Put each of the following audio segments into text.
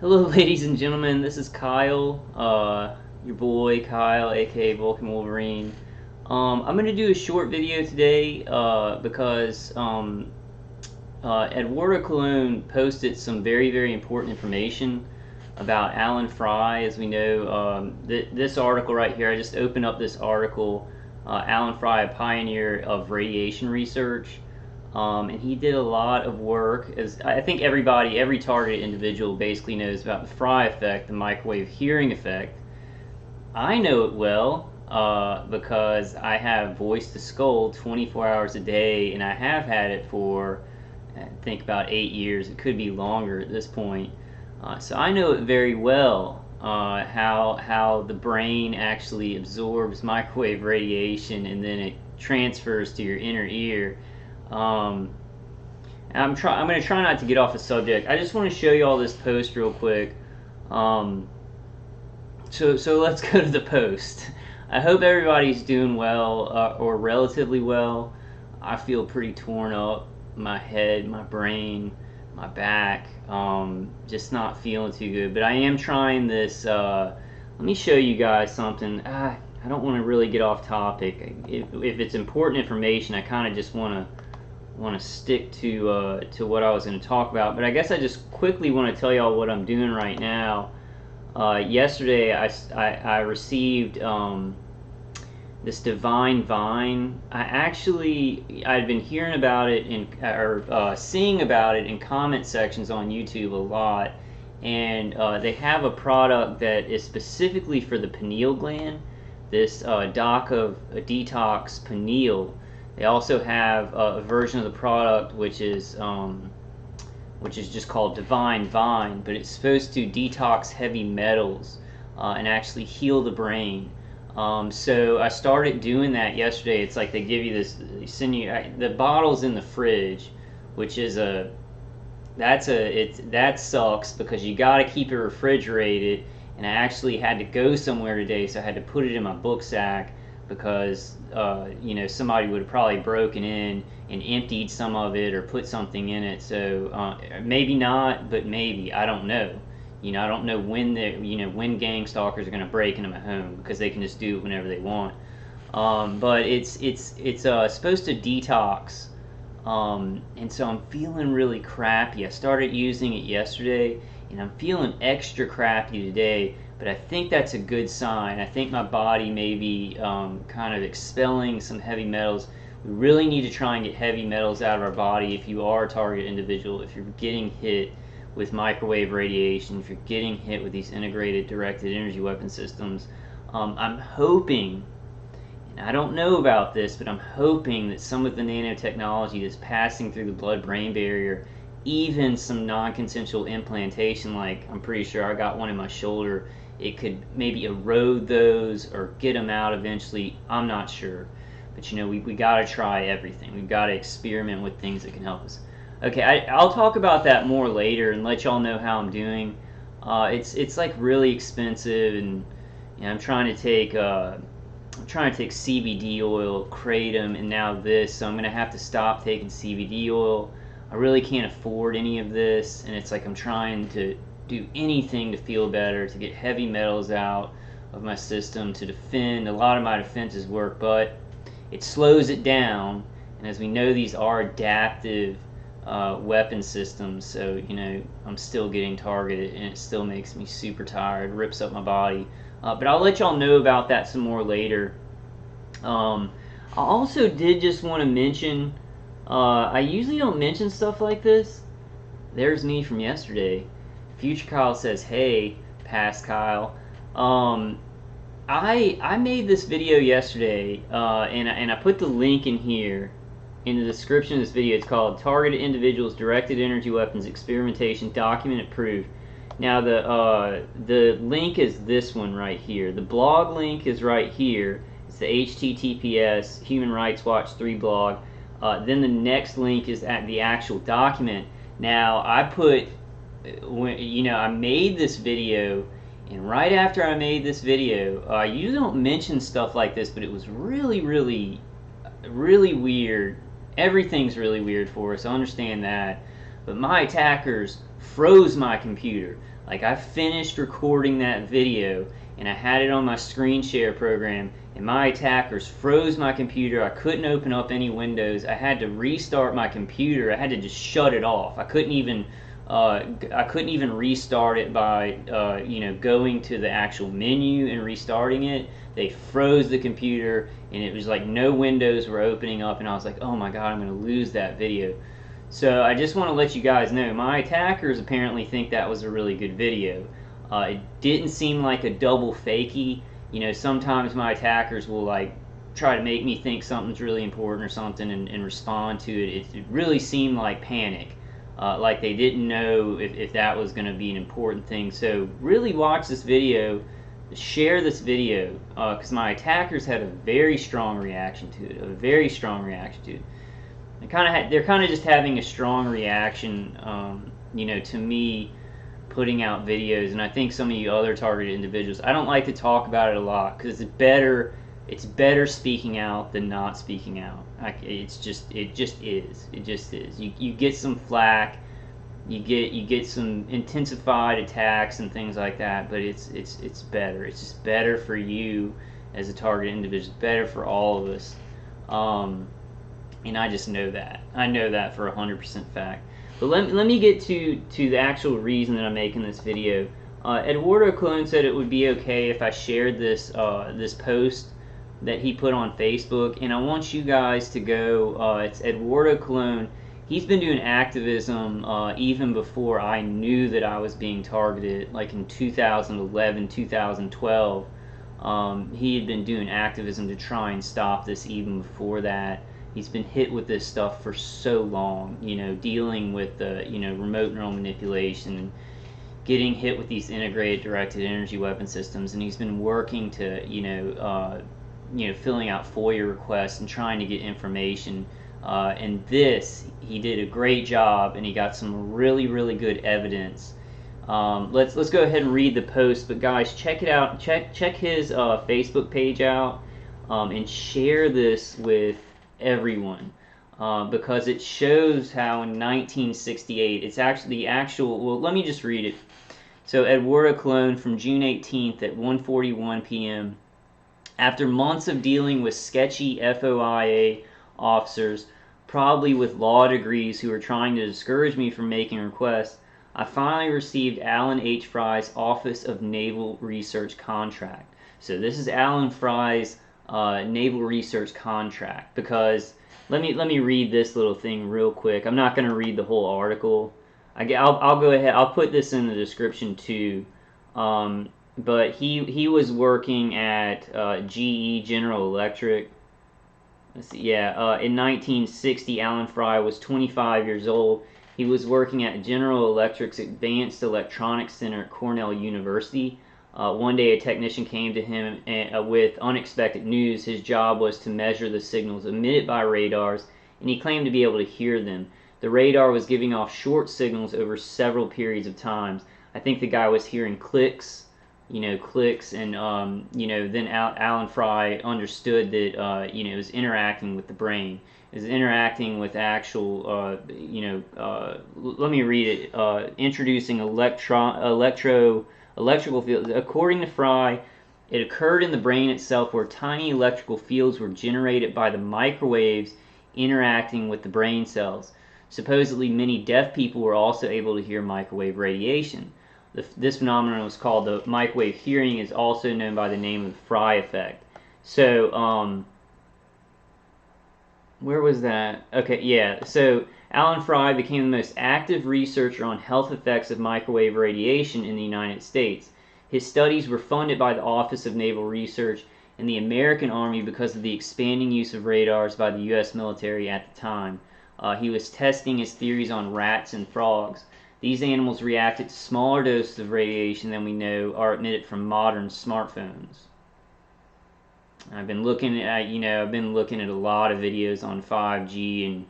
Hello, ladies and gentlemen. This is Kyle, your boy Kyle, aka Vulcan Wolverine. I'm gonna do a short video today because Eduardo Colon posted some very important information about Allan Frey. As we know, this article right here, I just opened up this article. Allan Frey, a pioneer of radiation research. And he did a lot of work. As I think every targeted individual basically knows about the Frey effect, the microwave hearing effect. I know it well because I have voice to skull 24 hours a day, and I have had it for I think about 8 years. It could be longer at this point. So I know it very well. How the brain actually absorbs microwave radiation and then it transfers to your inner ear. I'm going to try not to get off the subject. I just want to show you all this post real quick. So let's go to the post. I hope everybody's doing well or relatively well. I feel pretty torn up. My head, my brain, my back, just not feeling too good. But I am trying this. Let me show you guys something. I don't want to really get off topic. If it's important information, I kind of just want to stick to what I was going to talk about. But I guess I just quickly want to tell y'all what I'm doing right now. Yesterday I received this divine vine. I'd been hearing about it or seeing about it in comment sections on YouTube a lot, and they have a product that is specifically for the pineal gland. This doc of detox pineal. They also have a version of the product which is just called Divine Vine, but it's supposed to detox heavy metals and actually heal the brain. So I started doing that yesterday. It's like they give you this, they send you the bottle's in the fridge, which is that sucks because you got to keep it refrigerated. And I actually had to go somewhere today, so I had to put it in my book sack because somebody would have probably broken in and emptied some of it or put something in it. So maybe not, but maybe, I don't know. I don't know when when gang stalkers are going to break into my home because they can just do it whenever they want. But it's supposed to detox, and so I'm feeling really crappy. I started using it yesterday, and I'm feeling extra crappy today. But I think that's a good sign. I think my body may be kind of expelling some heavy metals. We really need to try and get heavy metals out of our body if you are a target individual, if you're getting hit with microwave radiation, if you're getting hit with these integrated directed energy weapon systems. I'm hoping, and I don't know about this, but I'm hoping that some of the nanotechnology that's passing through the blood-brain barrier, even some non-consensual implantation, like I'm pretty sure I got one in my shoulder, it could maybe erode those or get them out eventually. I'm not sure. But we got to try everything. We've got to experiment with things that can help us. Okay, I'll talk about that more later and let y'all know how I'm doing. It's like really expensive, and I'm trying to take CBD oil, kratom, and now this. So I'm gonna have to stop taking CBD oil. I really can't afford any of this, and it's like I'm trying to do anything to feel better, to get heavy metals out of my system, to defend. A lot of my defenses work, but it slows it down. And as we know, these are adaptive weapon systems, so I'm still getting targeted, and it still makes me super tired, rips up my body. But I'll let y'all know about that some more later. I also did just want to mention, I usually don't mention stuff like this. There's me from yesterday. Future Kyle says, "Hey, past Kyle." I made this video yesterday, and I put the link in here in the description of this video. It's called "Targeted Individuals Directed Energy Weapons Experimentation Documented Proof." Now the link is this one right here. The blog link is right here. It's the HTTPS Human Rights Watch 3 blog. Then the next link is at the actual document. Now I made this video, and right after I made this video, you don't mention stuff like this, but it was really weird. Everything's really weird for us, I understand that. But my attackers froze my computer. Like, I finished recording that video and I had it on my screen share program, and my attackers froze my computer. I couldn't open up any windows. I had to restart my computer. I had to just shut it off. I couldn't even restart it by going to the actual menu and restarting it. They froze the computer, and it was like no windows were opening up, and I was like, oh my god, I'm going to lose that video. So I just want to let you guys know, my attackers apparently think that was a really good video. It didn't seem like a double fakie. Sometimes my attackers will like try to make me think something's really important or something and respond to it. It really seemed like panic. Like they didn't know if that was going to be an important thing. So really watch this video, share this video, because my attackers had a very strong reaction to it, They're kind of just having a strong reaction, to me putting out videos, and I think some of you other targeted individuals. I don't like to talk about it a lot because it's better speaking out than not speaking out. It just is. You get some flack, you get some intensified attacks and things like that, but it's better. It's just better for you as a targeted individual. It's better for all of us. And I just know that. I know that for 100% fact. But let me get to the actual reason that I'm making this video. Eduardo Clone said it would be okay if I shared this post that he put on Facebook, and I want you guys to go. It's Eduardo Clone. He's been doing activism even before I knew that I was being targeted, like in 2011, 2012. He had been doing activism to try and stop this even before that. He's been hit with this stuff for so long, dealing with the, remote neural manipulation and getting hit with these integrated directed energy weapon systems, and he's been working to, filling out FOIA requests and trying to get information. And he did a great job, and he got some really, really good evidence. Let's go ahead and read the post, but guys, check it out. Check his Facebook page out, and share this with everyone, because it shows how in 1968, it's actually the actual, well, let me just read it. So Eduardo Clone, from June 18th at 1:41 p.m. After months of dealing with sketchy FOIA officers, probably with law degrees, who were trying to discourage me from making requests, I finally received Allan H. Frey's Office of Naval Research contract. So this is Allan Frey's Naval Research contract, because let me read this little thing real quick. I'm not going to read the whole article. I'll go ahead. I'll put this in the description too. But he was working at GE, General Electric. Let's see. Yeah, in 1960, Allan Frey was 25 years old. He was working at General Electric's Advanced Electronics Center at Cornell University. One day a technician came to him with unexpected news. His job was to measure the signals emitted by radars, and he claimed to be able to hear them. The radar was giving off short signals over several periods of time. I think the guy was hearing clicks, and then Allan Frey understood that it was interacting with the brain. It was interacting with actual, let me read it. Introducing electrical fields. According to Frey, it occurred in the brain itself, where tiny electrical fields were generated by the microwaves interacting with the brain cells. Supposedly, many deaf people were also able to hear microwave radiation. This phenomenon was called the microwave hearing, is also known by the name of the Frey effect. So, where was that? Okay, yeah. So Allan Frey became the most active researcher on health effects of microwave radiation in the United States. His studies were funded by the Office of Naval Research and the American Army because of the expanding use of radars by the U.S. military at the time. He was testing his theories on rats and frogs. These animals reacted to smaller doses of radiation than we know are emitted from modern smartphones. I've been looking at a lot of videos on 5G, and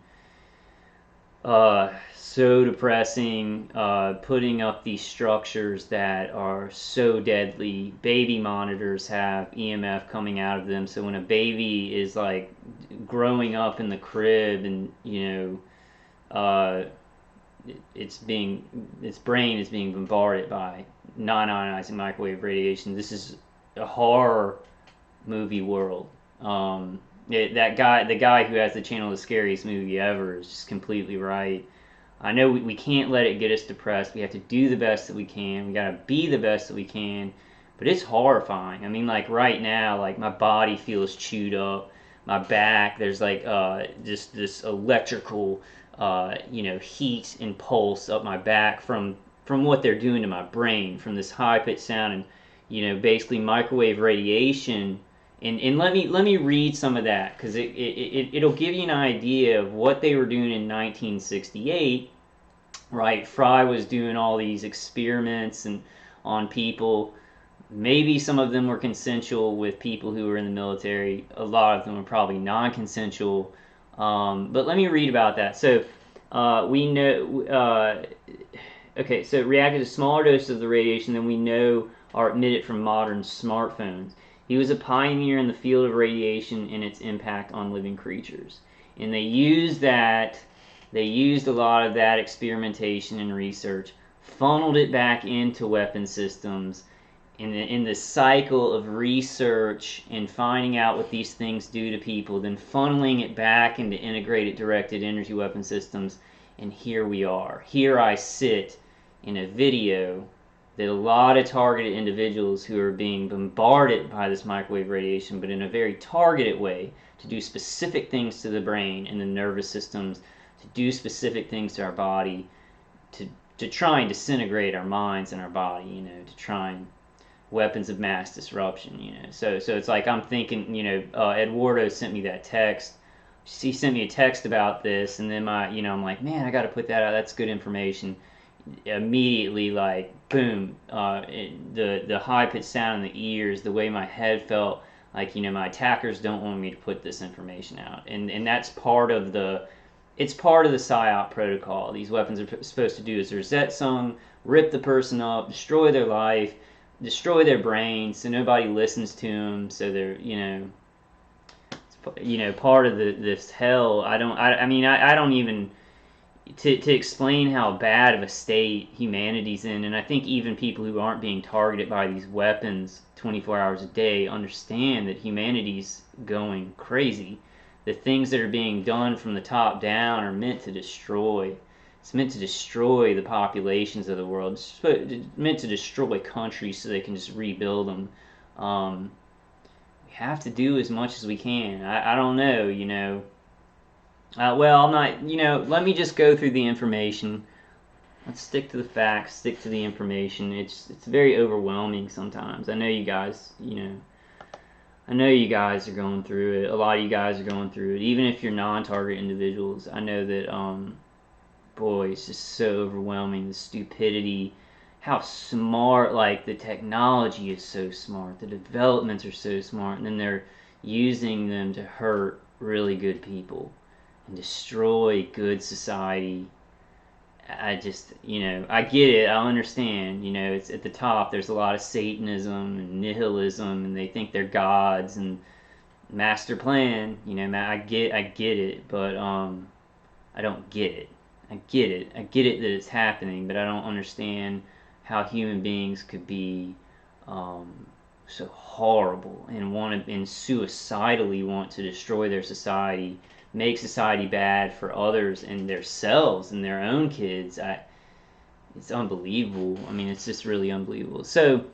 so depressing, putting up these structures that are so deadly. Baby monitors have EMF coming out of them, so when a baby is like growing up in the crib, and its brain is being bombarded by non-ionizing microwave radiation. This is a horror movie world. The guy who has the channel The Scariest Movie Ever, is just completely right. I know we can't let it get us depressed. We have to do the best that we can. We gotta be the best that we can. But it's horrifying. I mean, like right now, like my body feels chewed up. My back, there's like just this electrical, heat and pulse up my back from what they're doing to my brain, from this high pitched sound and basically microwave radiation. And let me read some of that, because it'll give you an idea of what they were doing in 1968. Right, Frey was doing all these experiments and on people. Maybe some of them were consensual with people who were in the military. A lot of them were probably non-consensual. But let me read about that. So we know. Okay, so it reacted to smaller doses of the radiation than we know are emitted from modern smartphones. He was a pioneer in the field of radiation and its impact on living creatures. And they used a lot of that experimentation and research, funneled it back into weapon systems, in the cycle of research and finding out what these things do to people, then funneling it back into integrated directed energy weapon systems. And here we are. Here I sit in a video that a lot of targeted individuals who are being bombarded by this microwave radiation, but in a very targeted way, to do specific things to the brain and the nervous systems, to do specific things to our body, to try and disintegrate our minds and our body, to try and weapons of mass disruption, So it's like I'm thinking, Eduardo sent me that text. He sent me a text about this, and then I'm like, man, I got to put that out. That's good information. Immediately, like, boom, the high pitched sound in the ears, the way my head felt, like, my attackers don't want me to put this information out, and that's part of the PSYOP protocol. These weapons are supposed to do is reset some, rip the person up, destroy their life, destroy their brain, so nobody listens to them, so they're part of this hell. I don't even to explain how bad of a state humanity's in, and I think even people who aren't being targeted by these weapons 24 hours a day understand that humanity's going crazy. The things that are being done from the top down are meant to destroy. It's meant to destroy the populations of the world. It's meant to destroy countries so they can just rebuild them. We have to do as much as we can. I don't know, well, I'm not, let me just go through the information. Let's stick to the facts, stick to the information. It's very overwhelming sometimes. I know you guys, I know you guys are going through it. A lot of you guys are going through it. Even if you're non-target individuals, I know that, boy, it's just so overwhelming. The stupidity, how smart, like, the technology is so smart. The developments are so smart. And then they're using them to hurt really good people and destroy good society. I just, I get it. I understand. It's at the top. There's a lot of Satanism and nihilism, and they think they're gods and master plan. I get it, but I don't get it. I get it. I get it that it's happening, but I don't understand how human beings could be so horrible and suicidally want to destroy their society, make society bad for others and themselves and their own kids. It's unbelievable. I mean, it's just really unbelievable. So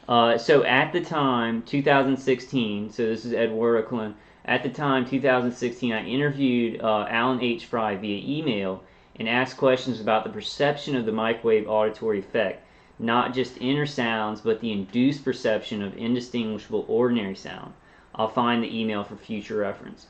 at the time, 2016, so this is Eduardo Allan. At the time, 2016, I interviewed Allan H. Frey via email and asked questions about the perception of the microwave auditory effect, not just inner sounds, but the induced perception of indistinguishable ordinary sound. I'll find the email for future reference.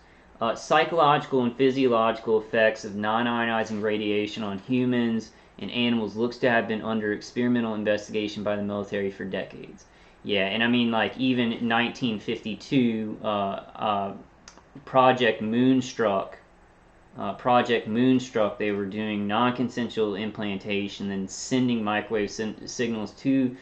Psychological and physiological effects of non-ionizing radiation on humans and animals looks to have been under experimental investigation by the military for decades. Yeah, and I mean, like, even in 1952, Project Moonstruck, they were doing non-consensual implantation and sending microwave signals to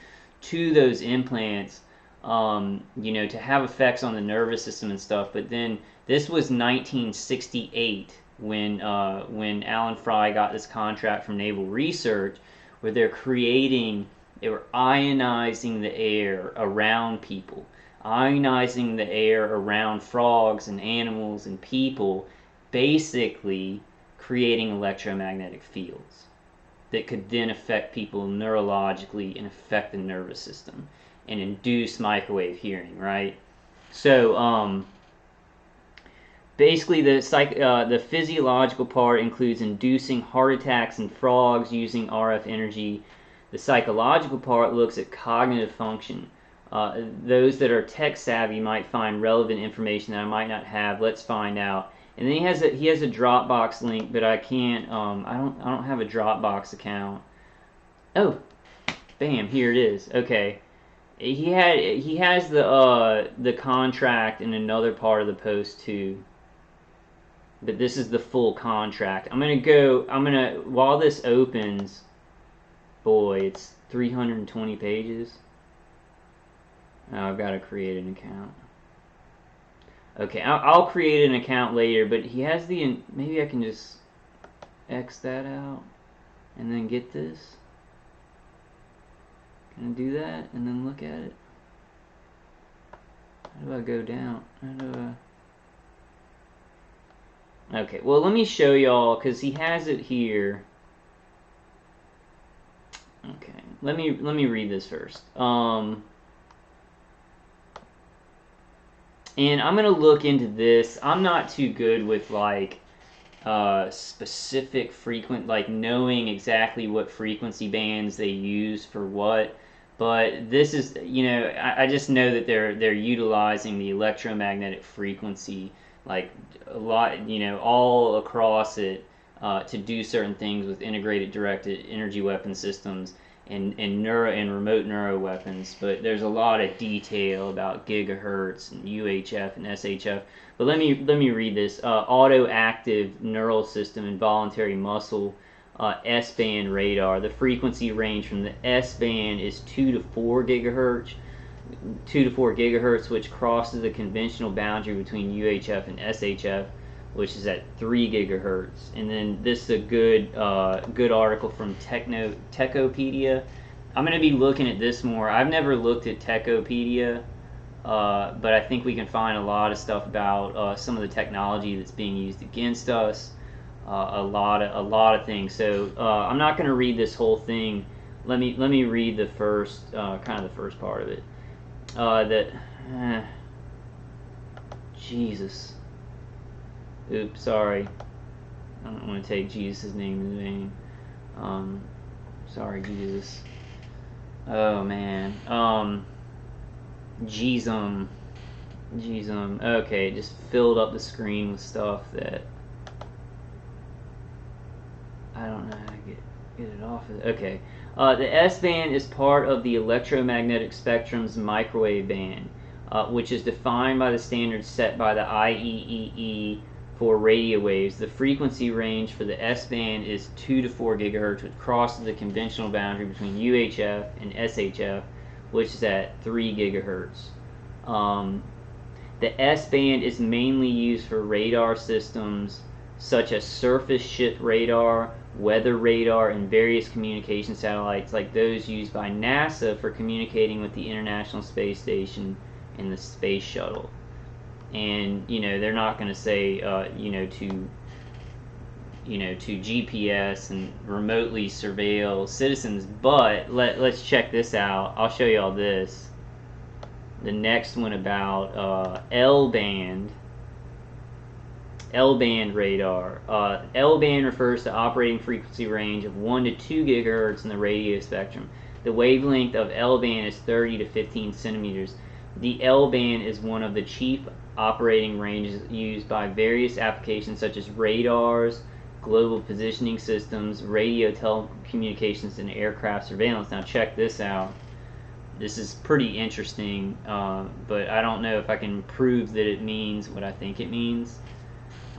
those implants, to have effects on the nervous system and stuff. But then this was 1968. when Allan Frey got this contract from Naval Research, where they were ionizing the air around people, ionizing the air around frogs and animals and people, basically creating electromagnetic fields that could then affect people neurologically and affect the nervous system and induce microwave hearing, right? So, basically, the physiological part includes inducing heart attacks in frogs using RF energy. The psychological part looks at cognitive function. Those that are tech savvy might find relevant information that I might not have. Let's find out. And then he has a Dropbox link, but I can't. I don't have a Dropbox account. Oh, bam! Here it is. Okay. He has the contract in another part of the post too. But this is the full contract. While this opens, boy, it's 320 pages. Oh, I've got to create an account. Okay, I'll create an account later, but he has maybe I can just X that out and then get this. Can I do that and then look at it? How do I go down? How do I... Okay, well, let me show y'all, because he has it here. Okay, let me read this first. And I'm gonna look into this. I'm not too good with like specific like knowing exactly what frequency bands they use for what. But this is, I just know that they're utilizing the electromagnetic frequency like a lot, all across it to do certain things with integrated directed energy weapon systems and remote neuro weapons. But there's a lot of detail about gigahertz and UHF and SHF. But let me read this. Auto-active neural system and voluntary muscle S-band radar. The frequency range from the S-band is 2 to 4 gigahertz. 2 to 4 gigahertz, which crosses the conventional boundary between UHF and SHF, which is at 3 gigahertz. And then this is a good article from Techopedia. I'm going to be looking at this more. I've never looked at Techopedia, but I think we can find a lot of stuff about some of the technology that's being used against us. A lot of things. So I'm not going to read this whole thing. Let me read the first kind of the first part of it. Jesus. Oops, sorry. I don't want to take Jesus' name in vain. Sorry, Jesus. Oh man. Jesus. Okay, it just filled up the screen with stuff that I don't know how to get it off of it. Okay. The S-band is part of the electromagnetic spectrum's microwave band, which is defined by the standards set by the IEEE for radio waves. The frequency range for the S-band is 2 to 4 gigahertz, which crosses the conventional boundary between UHF and SHF, which is at 3 gigahertz. The S-band is mainly used for radar systems such as surface ship radar, weather radar, and various communication satellites like those used by NASA for communicating with the International Space Station and the Space Shuttle. And they're not going to say to GPS and remotely surveil citizens, but let's check this out. I'll show you all this. The next one about L-band radar. L-band refers to operating frequency range of 1 to 2 gigahertz in the radio spectrum. The wavelength of L-band is 30 to 15 centimeters. The L-band is one of the chief operating ranges used by various applications such as radars, global positioning systems, radio telecommunications, and aircraft surveillance. Now check this out. This is pretty interesting, but I don't know if I can prove that it means what I think it means.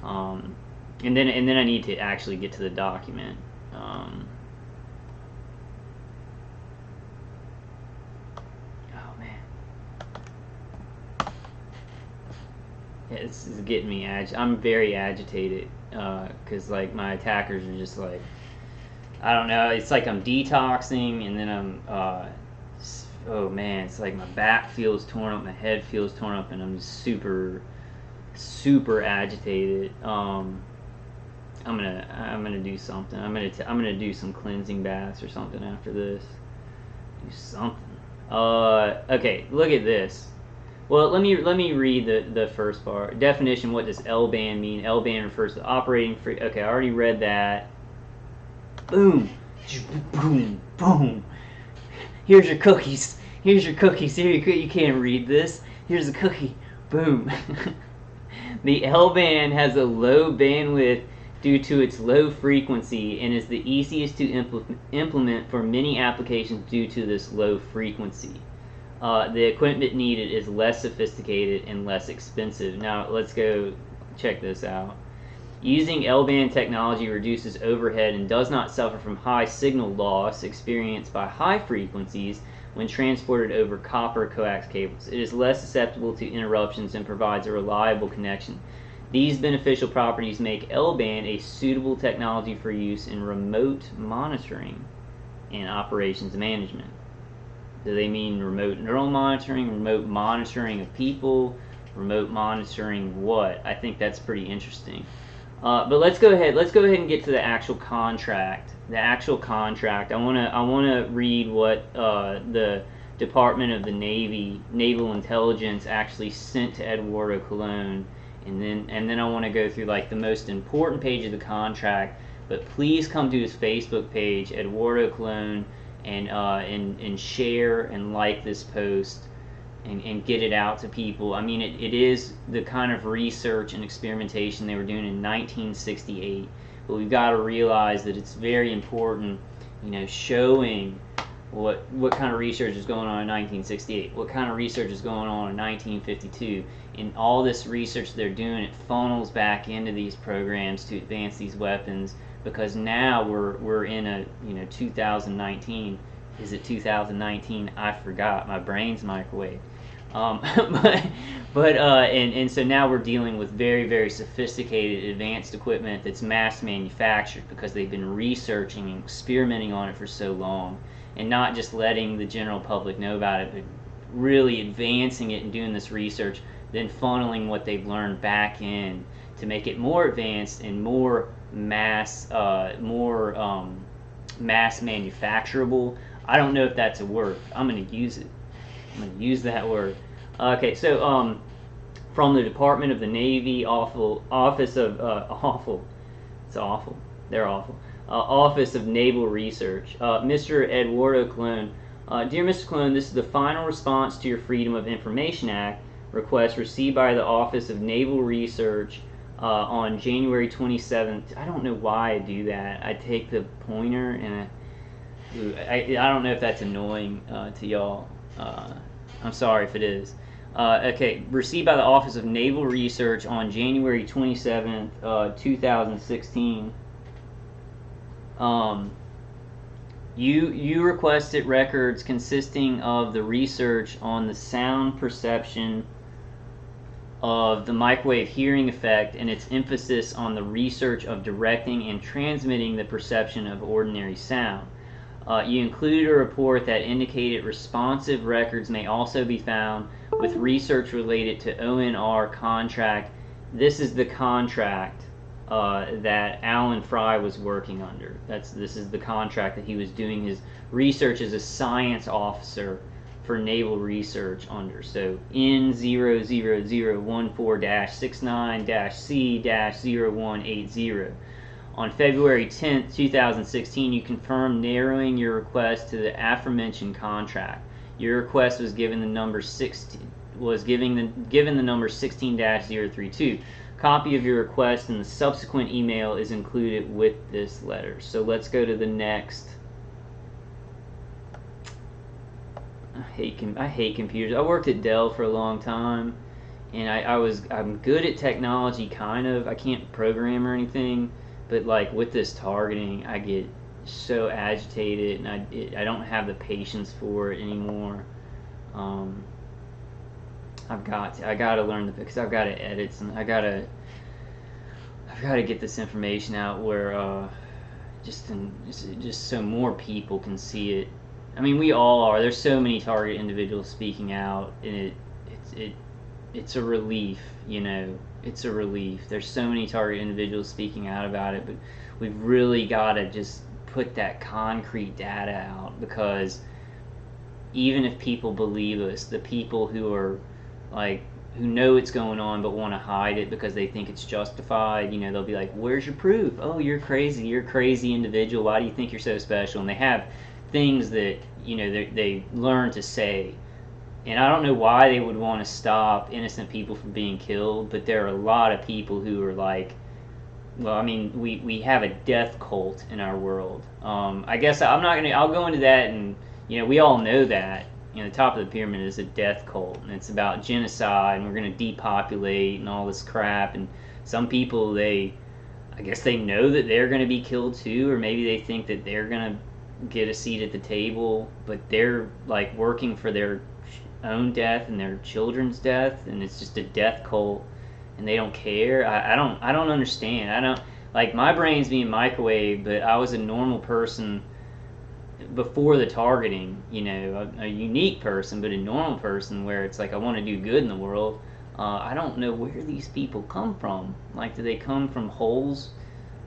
And then I need to actually get to the document. Oh man, yeah, this is getting me I'm very agitated. because like my attackers are just like, I don't know. It's like I'm detoxing, and then I'm oh man, it's like my back feels torn up, my head feels torn up, and I'm just super agitated. I'm gonna do something. I'm gonna do some cleansing baths or something after this. Do something. Okay, look at this. Well, let me read the first part. Definition: what does L-band mean? L-band refers to operating free. Okay, I already read that. Boom, boom, boom. Here's your cookies. Here's your cookies. Here you can't read this. Here's a cookie. Boom. The L-band has a low bandwidth due to its low frequency and is the easiest to implement for many applications due to this low frequency. The equipment needed is less sophisticated and less expensive. Now let's go check this out. Using L-band technology reduces overhead and does not suffer from high signal loss experienced by high frequencies when transported over copper coax cables. It is less susceptible to interruptions and provides a reliable connection. These beneficial properties make L-band a suitable technology for use in remote monitoring and operations management. Do they mean remote neural monitoring, remote monitoring of people, remote monitoring what? I think that's pretty interesting. But let's go ahead and get to the actual contract. The actual contract. I wanna read what the Department of the Navy Naval Intelligence actually sent to Eduardo Colon, and then I want to go through like the most important page of the contract. But please come to his Facebook page, Eduardo Colon, and share and like this post. And get it out to people. I mean, it is the kind of research and experimentation they were doing in 1968. But we've got to realize that it's very important, showing what kind of research is going on in 1968, what kind of research is going on in 1952, and all this research they're doing, it funnels back into these programs to advance these weapons. Because now we're in a 2019. Is it 2019? I forgot. My brain's microwave. And so now we're dealing with very, very sophisticated, advanced equipment that's mass manufactured because they've been researching and experimenting on it for so long, and not just letting the general public know about it, but really advancing it and doing this research, then funneling what they've learned back in to make it more advanced and more mass manufacturable. I don't know if that's a word. I'm going to use it. I'm going to use that word. Okay, so from the Department of the Navy, Office of Naval Research, Mr. Eduardo Colon. Dear Mr. Colon, this is the final response to your Freedom of Information Act request received by the Office of Naval Research on January 27th. I don't know why I do that. I take the pointer and I don't know if that's annoying to y'all. I'm sorry if it is. Okay, received by the Office of Naval Research on January 27th, 2016. You requested records consisting of the research on the sound perception of the microwave hearing effect and its emphasis on the research of directing and transmitting the perception of ordinary sound. You included a report that indicated responsive records may also be found with research related to ONR contract. This is the contract that Allan Frey was working under. This is the contract that he was doing his research as a science officer for naval research under. So N00014-69-C-0180. On February 10th, 2016, you confirmed narrowing your request to the aforementioned contract. Your request was given the number 16-032. Copy of your request and the subsequent email is included with this letter. So let's go to the next. I hate computers. I worked at Dell for a long time, and I'm good at technology, kind of. I can't program or anything. But like with this targeting, I get so agitated, and I don't have the patience for it anymore. I got to learn because I've got to edit some. I've got to get this information out where just so more people can see it. I mean, we all are. There's so many target individuals speaking out, and it's a relief, you know. It's a relief. There's so many target individuals speaking out about it, but we've really got to just put that concrete data out, because even if people believe us, the people who are like who know it's going on but want to hide it because they think it's justified, you know, they'll be like, "Where's your proof? Oh, you're crazy. You're a crazy individual. Why do you think you're so special?" And they have things that, you know, they learn to say. And I don't know why they would want to stop innocent people from being killed, but there are a lot of people who are like, well, I mean, we have a death cult in our world. I guess I'm not gonna. I'll go into that, and you know, we all know that. You know, the top of the pyramid is a death cult, and it's about genocide, and we're gonna depopulate and all this crap. And some people, I guess they know that they're gonna be killed too, or maybe they think that they're gonna get a seat at the table, but they're like working for their own death and their children's death, and it's just a death cult. And they don't care. I don't understand. I don't, like, my brain's being microwaved, but I was a normal person before the targeting, you know, a unique person, but a normal person where it's like I want to do good in the world. I don't know where these people come from. Like, do they come from holes?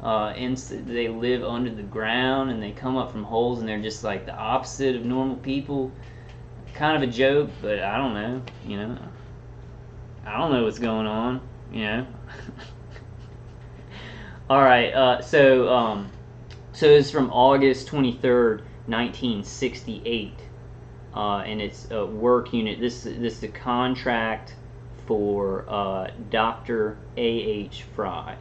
Do they live under the ground and they come up from holes and they're just like the opposite of normal people? Kind of a joke, but I don't know, you know. I don't know what's going on. You know. All right. So it's from August 23rd, 1968, and it's a work unit. This is a contract for Dr. A.H. Frey.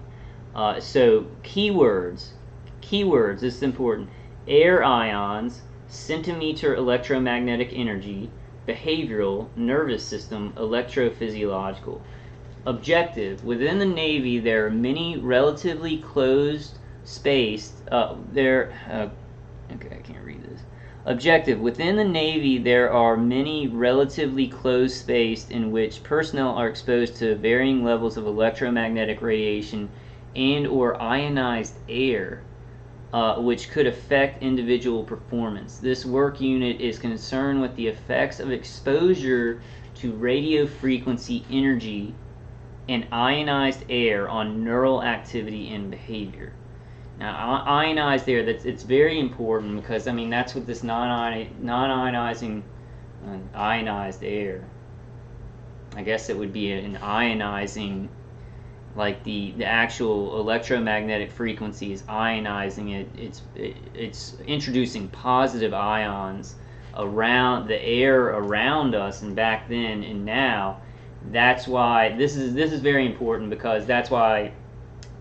So keywords. This is important. Air ions, centimeter electromagnetic energy, behavioral, nervous system, electrophysiological. Objective. Within the Navy, there are many relatively closed-spaced. Okay, I can't read this. Objective. Within the Navy, there are many relatively closed-spaced in which personnel are exposed to varying levels of electromagnetic radiation and/or ionized air, which could affect individual performance. This work unit is concerned with the effects of exposure to radio frequency energy and ionized air on neural activity and behavior. Now, ionized air, it's very important, because I mean that's what this non-ionizing ionized air. I guess it would be an ionizing, like the actual electromagnetic frequency is ionizing it. It's introducing positive ions around the air around us, and back then and now. That's why this is very important, because that's why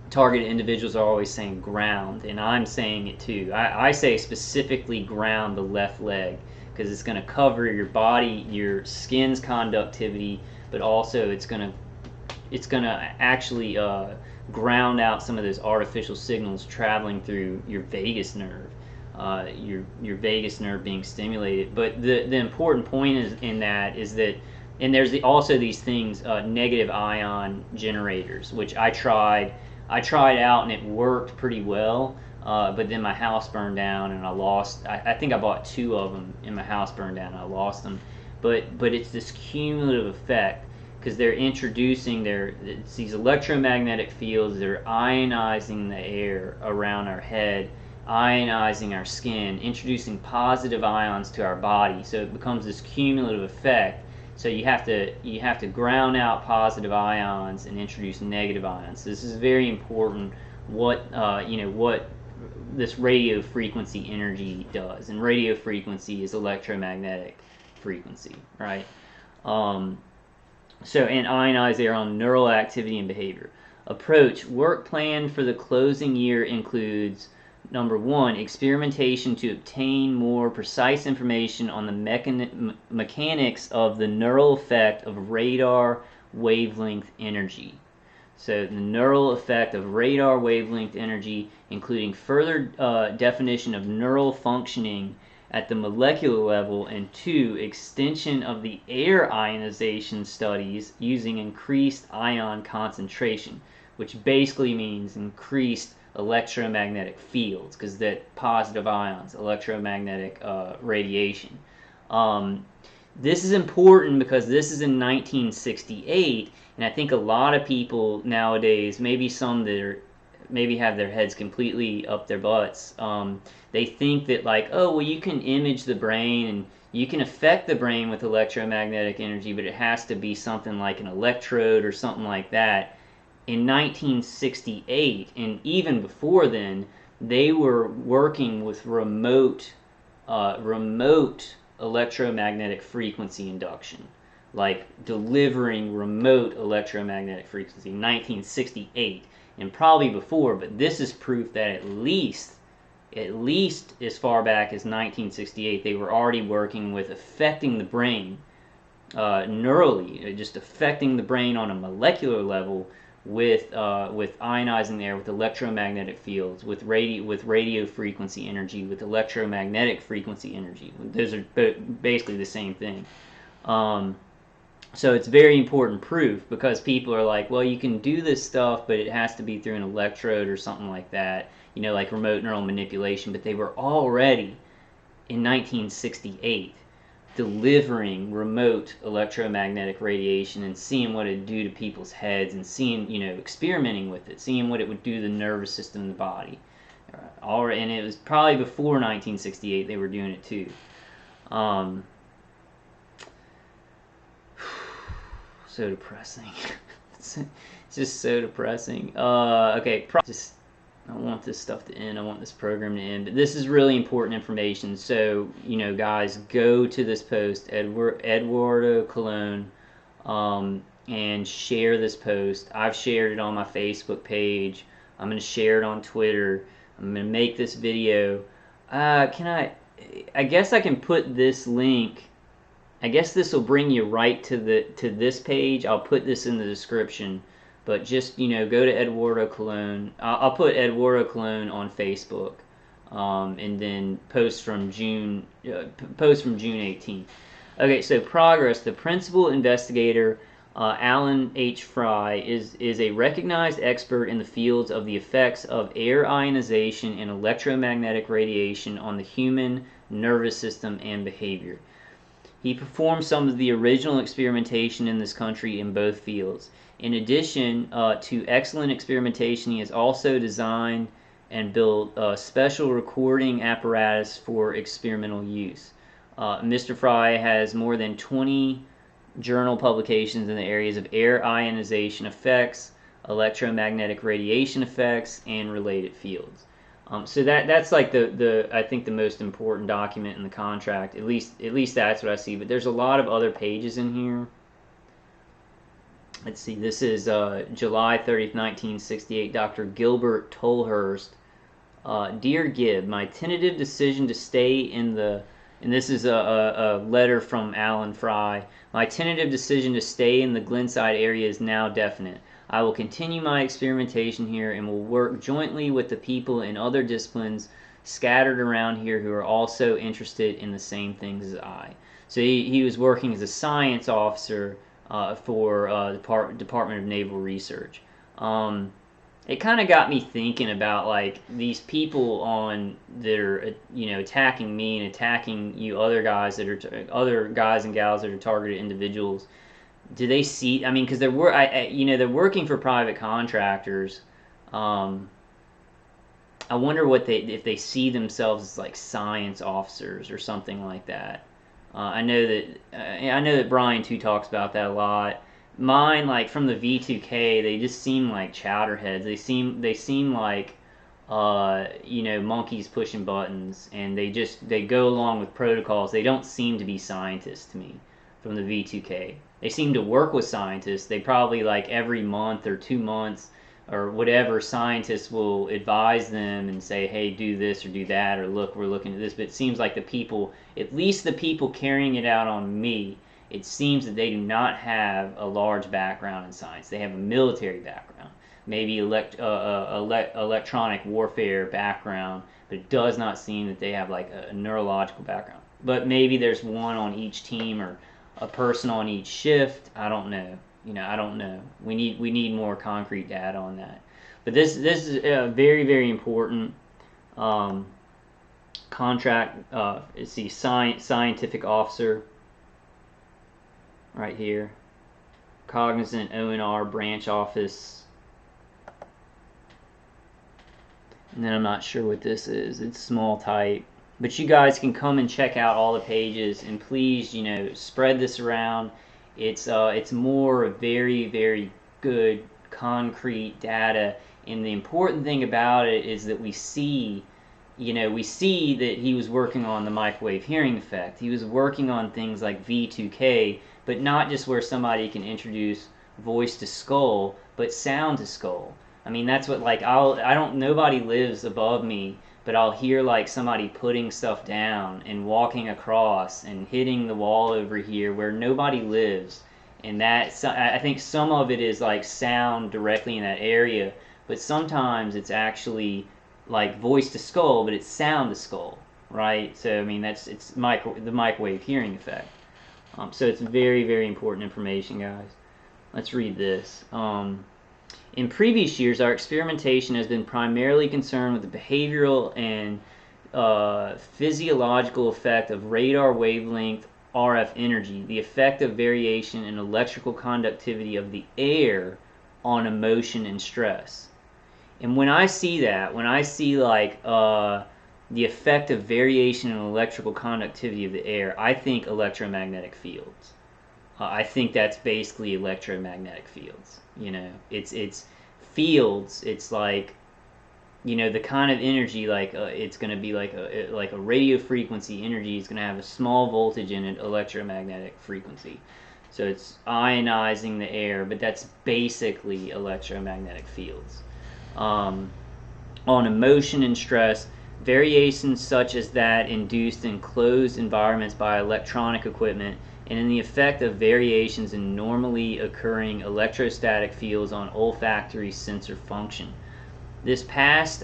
targeted individuals are always saying ground, and I'm saying it too. I say specifically ground the left leg, because it's going to cover your body, your skin's conductivity, but also it's going to actually ground out some of those artificial signals traveling through your vagus nerve, your vagus nerve being stimulated. But the important point is that. And there's also these things, negative ion generators, which I tried out and it worked pretty well. But then my house burned down and I lost. I think I bought 2 of them and my house burned down and I lost them. But it's this cumulative effect, because they're introducing it's these electromagnetic fields that are ionizing the air around our head, ionizing our skin, introducing positive ions to our body. So it becomes this cumulative effect. So you have to ground out positive ions and introduce negative ions. This is very important. What this radio frequency energy does, and radio frequency is electromagnetic frequency, right? And ionized air on neural activity and behavior. Approach. Work plan for the closing year includes: Number 1, experimentation to obtain more precise information on the mechanics of the neural effect of radar wavelength energy. So the neural effect of radar wavelength energy, including further definition of neural functioning at the molecular level, and 2, extension of the air ionization studies using increased ion concentration. which basically means increased electromagnetic fields, because that positive ions, electromagnetic radiation. Um, this is important because this is in 1968, and I think a lot of people nowadays, maybe some that are maybe have their heads completely up their butts, they think that like, oh well, you can image the brain and you can affect the brain with electromagnetic energy, but it has to be something like an electrode or something like that. In 1968, and even before then, they were working with remote electromagnetic frequency induction, like delivering remote electromagnetic frequency. 1968, and probably before, but this is proof that at least as far back as 1968, they were already working with affecting the brain neurally, just affecting the brain on a molecular level with ionizing the air with electromagnetic fields, with radio frequency energy, with electromagnetic frequency energy. Those are basically the same thing. So it's very important proof, because people are like, well, you can do this stuff, but it has to be through an electrode or something like that, like remote neural manipulation. But they were already in 1968 delivering remote electromagnetic radiation and seeing what it'd do to people's heads, and seeing, experimenting with it, seeing what it would do to the nervous system in the body. And it was probably before 1968 they were doing it too. So depressing. It's just so depressing. Okay, I want this stuff to end. I want this program to end. But this is really important information. So, guys, go to this post, Eduardo Colon, and share this post. I've shared it on my Facebook page. I'm going to share it on Twitter. I'm going to make this video. I guess I can put this link. I guess this will bring you right to this page. I'll put this in the description. But just, go to Eduardo Colon. I'll put Eduardo Colon on Facebook, and then post from June 18th. Okay, so progress. The principal investigator, Allan H. Frey, is a recognized expert in the fields of the effects of air ionization and electromagnetic radiation on the human nervous system and behavior. He performed some of the original experimentation in this country in both fields. In addition to excellent experimentation, he has also designed and built a special recording apparatus for experimental use. Mr. Frey has more than 20 journal publications in the areas of air ionization effects, electromagnetic radiation effects, and related fields. So that's like I think the most important document in the contract. At least that's what I see. But there's a lot of other pages in here. Let's see. This is July 30th, 1968. Dr. Gilbert Tolhurst. Dear Gib, my tentative decision to stay in the, and this is a letter from Allan Frey. My tentative decision to stay in the Glenside area is now definite. I will continue my experimentation here and will work jointly with the people in other disciplines scattered around here who are also interested in the same things as I. So he was working as a science officer for the Department of Naval Research. It kind of got me thinking about like these people that are attacking me and attacking you other guys and gals that are targeted individuals. Do they see? I mean, because they're working for private contractors. I wonder if they see themselves as like science officers or something like that. I know that Brian too talks about that a lot. Mine, like from the V2K, they just seem like chowderheads. They seem like monkeys pushing buttons, and they go along with protocols. They don't seem to be scientists to me from the V2K. They seem to work with scientists. They probably like every month or 2 months or whatever, scientists will advise them and say, hey, do this or do that, or look, we're looking at this. But it seems like the people, at least the people carrying it out on me, it seems that they do not have a large background in science. They have a military background, maybe electronic warfare background, but it does not seem that they have like a neurological background. But maybe there's one on each team or a person on each shift. I don't know. I don't know. We need more concrete data on that. But this is very, very important. Um, Contract. It's the scientific officer right here. Cognizant ONR branch office. And then I'm not sure what this is. It's small type. But you guys can come and check out all the pages, and please, spread this around. It's more very, very good concrete data, and the important thing about it is that we see that he was working on the microwave hearing effect. He was working on things like V2K, but not just where somebody can introduce voice to skull, but sound to skull. I mean, that's what, like, nobody lives above me, but I'll hear like somebody putting stuff down and walking across and hitting the wall over here where nobody lives. And I think some of it is like sound directly in that area, but sometimes it's actually like voice to skull, but it's sound to skull, right? So I mean, it's the microwave hearing effect. So it's very, very important information, guys. Let's read this. In previous years, our experimentation has been primarily concerned with the behavioral and physiological effect of radar wavelength RF energy, the effect of variation in electrical conductivity of the air on emotion and stress. And when I see that, when I see like the effect of variation in electrical conductivity of the air, I think electromagnetic fields. I think that's basically electromagnetic fields. It's fields. It's like, the kind of energy, like it's going to be like a radio frequency energy is going to have a small voltage in an electromagnetic frequency. So it's ionizing the air, but that's basically electromagnetic fields. On emotion and stress, variations such as that induced in closed environments by electronic equipment, and in the effect of variations in normally occurring electrostatic fields on olfactory sensor function. This past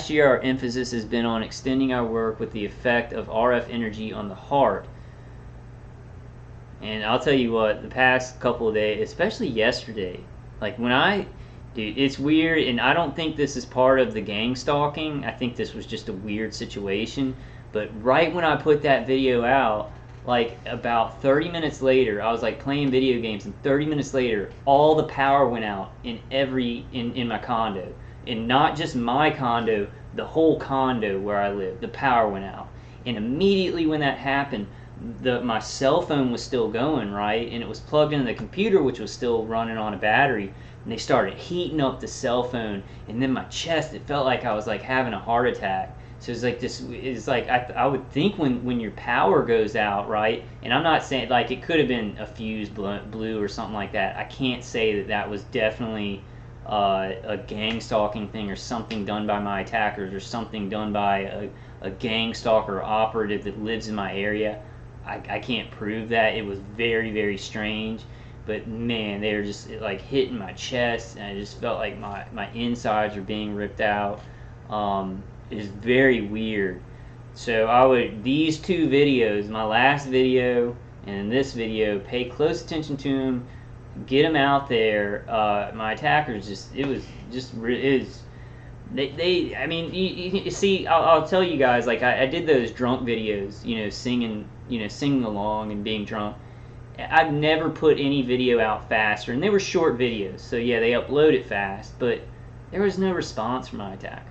year, our emphasis has been on extending our work with the effect of RF energy on the heart. And I'll tell you what, the past couple of days, especially yesterday, like dude, it's weird, and I don't think this is part of the gang stalking. I think this was just a weird situation. But right when I put that video out, like about 30 minutes later, I was like playing video games, and 30 minutes later, all the power went out in my condo. And not just my condo, the whole condo where I live, the power went out. And immediately when that happened, my cell phone was still going, right? And it was plugged into the computer, which was still running on a battery. And they started heating up the cell phone, and then my chest, it felt like I was like having a heart attack. So it's like this, it's like I would think when your power goes out, right? And I'm not saying, like, it could have been a fuse blew or something like that. I can't say that was definitely a gang stalking thing or something done by my attackers or something done by a gang stalker operative that lives in my area. I can't prove that. It was very, very strange. But man, they were just like hitting my chest, and I just felt like my insides were being ripped out. It is very weird. So these two videos, my last video and this video, pay close attention to them, get them out there. My attackers I mean, you see, I'll tell you guys, like I did those drunk videos, singing along and being drunk. I've never put any video out faster, and they were short videos, so yeah, they upload it fast, but there was no response from my attackers.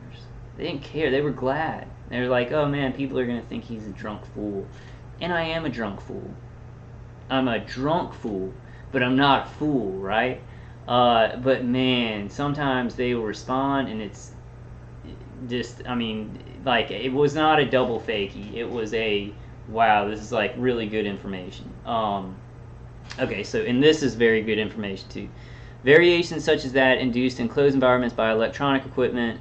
They didn't care. They were glad. They were like, oh man, people are going to think he's a drunk fool. And I am a drunk fool. I'm a drunk fool, but I'm not a fool, right? But man, sometimes they will respond, and it's just, I mean, like, it was not a double fakie. It was a, wow, this is like really good information. Okay, so, and this is very good information too. Variations such as that induced in closed environments by electronic equipment.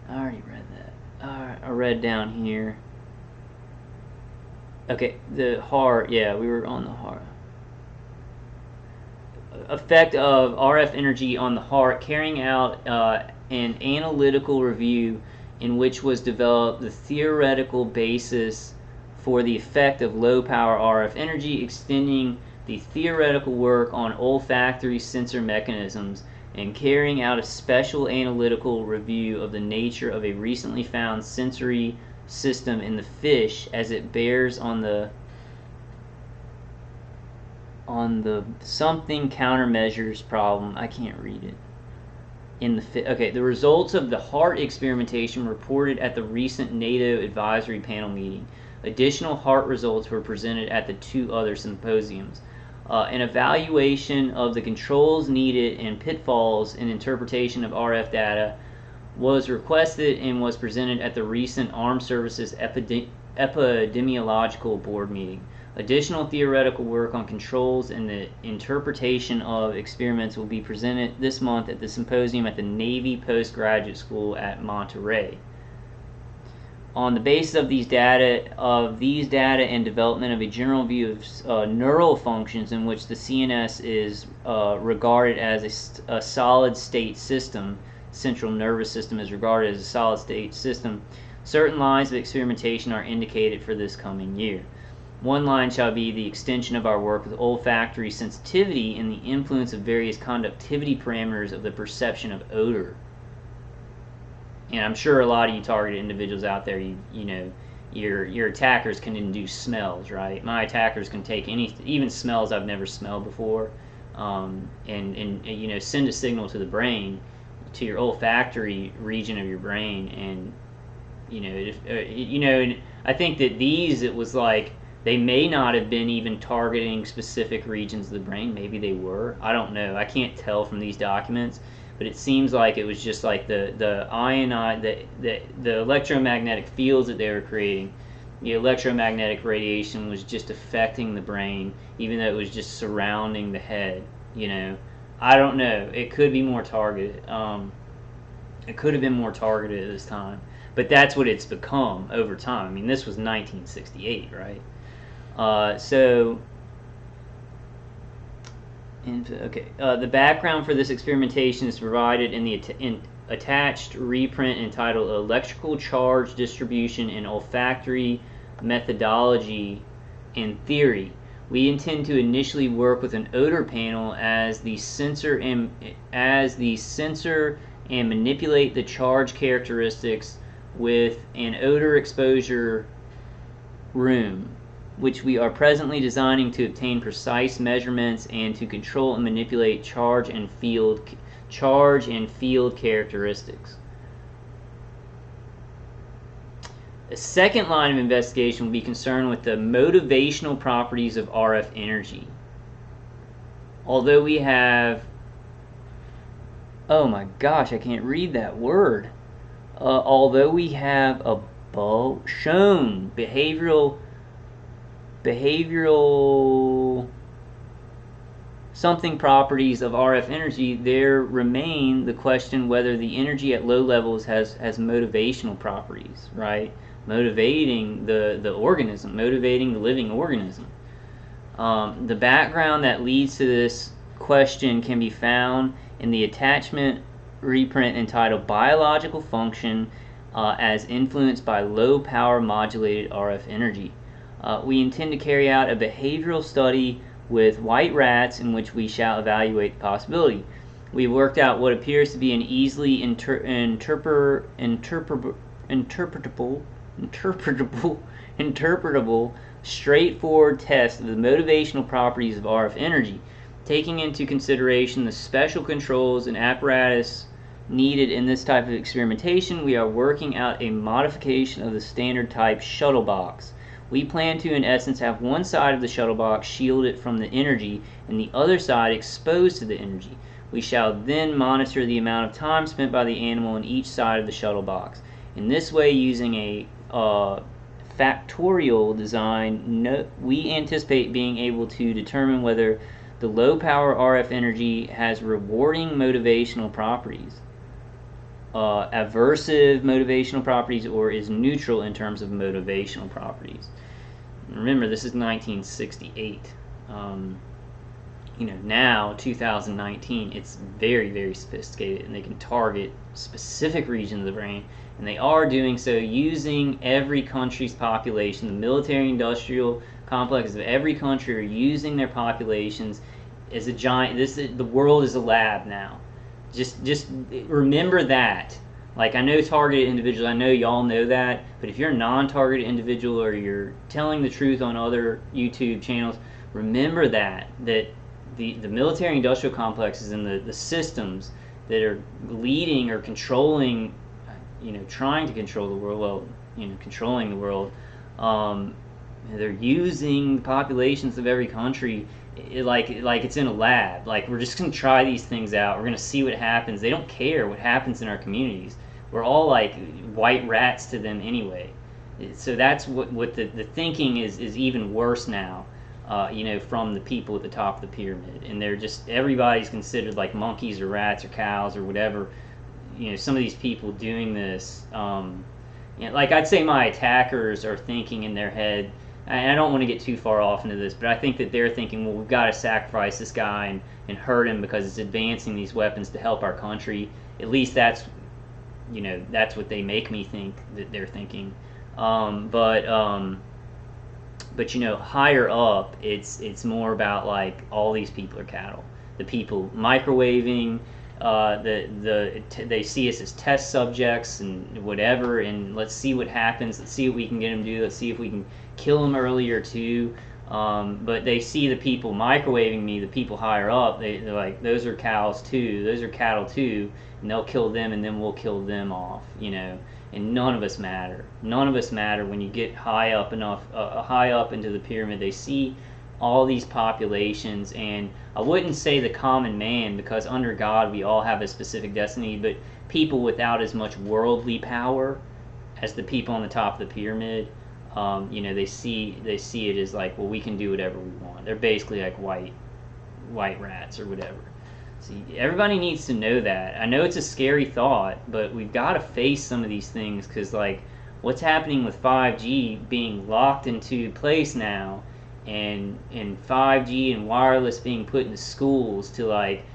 I already read that. I read down here. Okay, the heart, yeah, we were on the heart. Effect of RF energy on the heart, carrying out an analytical review in which was developed the theoretical basis for the effect of low power RF energy extending the theoretical work on olfactory sensor mechanisms, and carrying out a special analytical review of the nature of a recently found sensory system in the fish as it bears on the something countermeasures problem. I can't read it. Okay, the results of the heart experimentation reported at the recent NATO advisory panel meeting. Additional heart results were presented at the 2 other symposiums. An evaluation of the controls needed and pitfalls in interpretation of RF data was requested and was presented at the recent Armed Services Epidemiological Board meeting. Additional theoretical work on controls and the interpretation of experiments will be presented this month at the symposium at the Navy Postgraduate School at Monterey. On the basis of these data and development of a general view of neural functions in which the CNS is regarded as a solid state system, central nervous system is regarded as a solid state system, certain lines of experimentation are indicated for this coming year. One line shall be the extension of our work with olfactory sensitivity and the influence of various conductivity parameters of the perception of odor. And I'm sure a lot of you targeted individuals out there, you know, your attackers can induce smells, right? My attackers can take even smells I've never smelled before, and you know, send a signal to the brain, to your olfactory region of your brain, and you know, and I think that it was like, they may not have been even targeting specific regions of the brain. Maybe they were. I don't know. I can't tell from these documents, but it seems like it was just like the electromagnetic fields that they were creating. The electromagnetic radiation was just affecting the brain, even though it was just surrounding the head. You know, I don't know. It could be more targeted. It could have been more targeted at this time, but that's what it's become over time. I mean, this was 1968, right? The background for this experimentation is provided in the attached reprint entitled Electrical Charge Distribution in Olfactory Methodology and Theory. We intend to initially work with an odor panel as the sensor and manipulate the charge characteristics with an odor exposure room, which we are presently designing to obtain precise measurements and to control and manipulate charge and field characteristics. A second line of investigation will be concerned with the motivational properties of RF energy. Although we have, oh my gosh, I can't read that word. Although we have shown behavioral something properties of RF energy, there remain the question whether the energy at low levels has motivational properties, right? Motivating the organism, motivating the living organism. The background that leads to this question can be found in the attachment reprint entitled Biological Function as Influenced by Low Power Modulated RF Energy. We intend to carry out a behavioral study with white rats in which we shall evaluate the possibility. We worked out what appears to be an easily interpretable, straightforward test of the motivational properties of RF energy, taking into consideration the special controls and apparatus needed in this type of experimentation. We are working out a modification of the standard type shuttle box. We plan to, in essence, have one side of the shuttle box shielded from the energy and the other side exposed to the energy. We shall then monitor the amount of time spent by the animal in each side of the shuttle box. In this way, using a factorial design, we anticipate being able to determine whether the low power RF energy has rewarding motivational properties, aversive motivational properties, or is neutral in terms of motivational properties. Remember, this is 1968. Now 2019, it's very, very sophisticated, and they can target specific regions of the brain and they are doing so using every country's population. The military-industrial complexes of every country are using their populations as a giant. The world is a lab now. Just remember that. Like, I know targeted individuals, I know y'all know that, but if you're a non-targeted individual or you're telling the truth on other YouTube channels, remember that the military-industrial complexes and the systems that are leading or controlling, trying to control the world, controlling the world, they're using populations of every country like it's in a lab. Like, we're just going to try these things out. We're going to see what happens. They don't care what happens in our communities. We're all like white rats to them anyway. So that's what the thinking is even worse now, from the people at the top of the pyramid. And they're just, everybody's considered like monkeys or rats or cows or whatever. Some of these people doing this, like, I'd say my attackers are thinking in their head, and I don't want to get too far off into this, but I think that they're thinking, well, we've got to sacrifice this guy and hurt him because it's advancing these weapons to help our country. At least that's what they make me think that they're thinking. But higher up, it's more about like all these people are cattle. The people microwaving, they see us as test subjects and whatever, and let's see what happens. Let's see what we can get them to do. Let's see if we can kill them earlier too. But they see the people microwaving me, the people higher up. They're like, those are cows too. Those are cattle too, and they'll kill them, and then we'll kill them off. And none of us matter. None of us matter when you get high up enough, high up into the pyramid. They see all these populations, and I wouldn't say the common man, because under God we all have a specific destiny, but people without as much worldly power as the people on the top of the pyramid, they see it as like, well, we can do whatever we want. They're basically like white rats or whatever. See, everybody needs to know that. I know it's a scary thought, but we've got to face some of these things, because like what's happening with 5G being locked into place now, and 5G and wireless being put into schools to like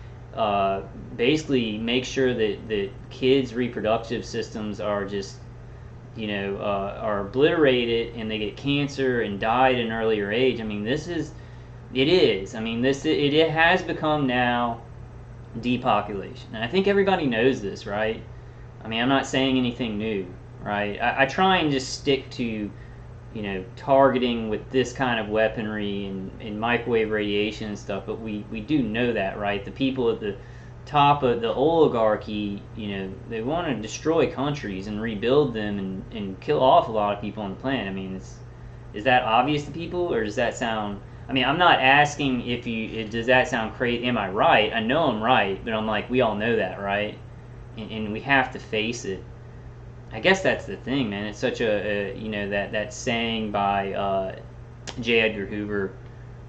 basically make sure that kids' reproductive systems are just are obliterated, and they get cancer and die at an earlier age. I mean, it has become now depopulation, and I think everybody knows this, right? I mean, I'm not saying anything new, right? I try and just stick to targeting with this kind of weaponry and microwave radiation and stuff, but we do know that, right? The people at the top of the oligarchy, they want to destroy countries and rebuild them and kill off a lot of people on the planet. I mean, is that obvious to people, or does that sound... I mean, I'm not asking does that sound crazy? Am I right? I know I'm right, but I'm like, we all know that, right? And we have to face it. I guess that's the thing, man. It's such that saying by J. Edgar Hoover.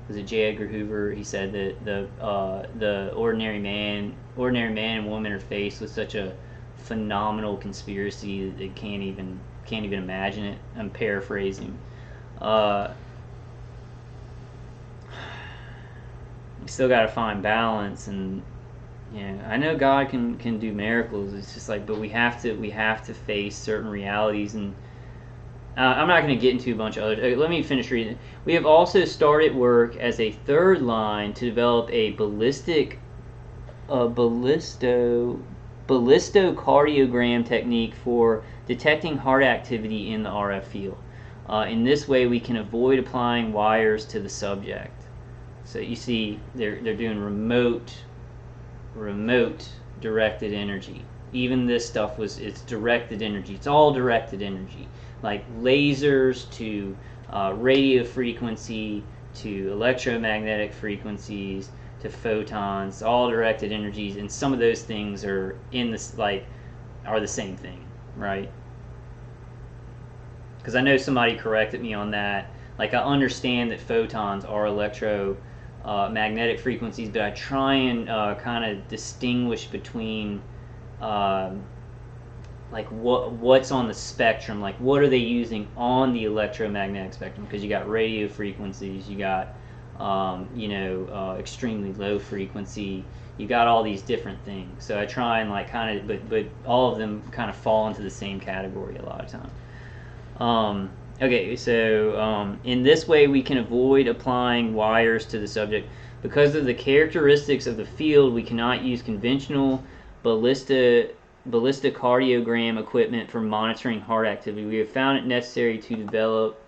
Was it J. Edgar Hoover? He said that the ordinary man and woman are faced with such a phenomenal conspiracy that they can't even imagine it. I'm paraphrasing. You still got to find balance, and I know God can do miracles. It's just like, but we have to face certain realities, and I'm not going to get into a bunch of other. Let me finish reading. We have also started work as a third line to develop a ballistocardiogram technique for detecting heart activity in the RF field. In this way, we can avoid applying wires to the subject. So you see, they're doing remote directed energy. Even this stuff it's directed energy. It's all directed energy, like lasers to radio frequency to electromagnetic frequencies to photons, all directed energies, and some of those things are are the same thing, right? Because I know somebody corrected me on that. Like, I understand that photons are magnetic frequencies, but I try and kind of distinguish between what's on the spectrum, like what are they using on the electromagnetic spectrum, because you got radio frequencies, you got extremely low frequency. You got all these different things. So I try and like kind of, but all of them kind of fall into the same category a lot of time. Okay, so in this way we can avoid applying wires to the subject. Because of the characteristics of the field, we cannot use conventional ballistocardiogram equipment for monitoring heart activity. We have found it necessary to develop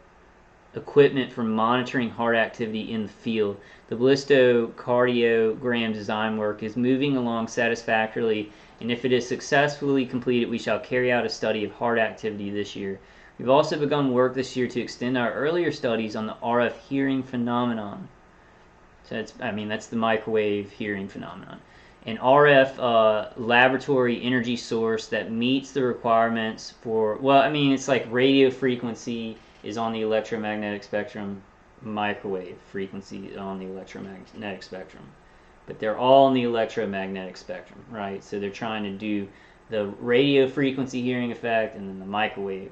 equipment for monitoring heart activity in the field. The ballistocardiogram design work is moving along satisfactorily, and if it is successfully completed, we shall carry out a study of heart activity this year. We've also begun work this year to extend our earlier studies on the RF hearing phenomenon. So that's the microwave hearing phenomenon. An RF laboratory energy source that meets the requirements for, it's like radio frequency is on the electromagnetic spectrum, microwave frequency is on the electromagnetic spectrum. But they're all in the electromagnetic spectrum, right? So they're trying to do the radio frequency hearing effect and then the microwave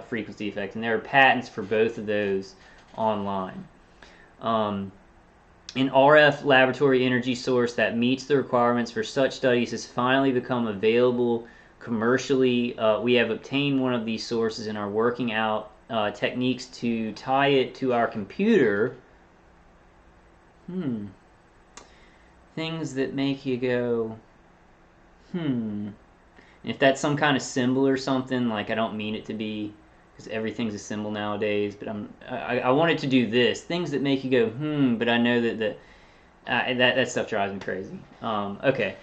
frequency effect. And there are patents for both of those online. An RF laboratory energy source that meets the requirements for such studies has finally become available commercially. We have obtained one of these sources and are working out techniques to tie it to our computer. Things that make you go, If that's some kind of symbol or something, like I don't mean it to be, because everything's a symbol nowadays, but I wanted to do this. Things that make you go, but I know that stuff drives me crazy. Okay.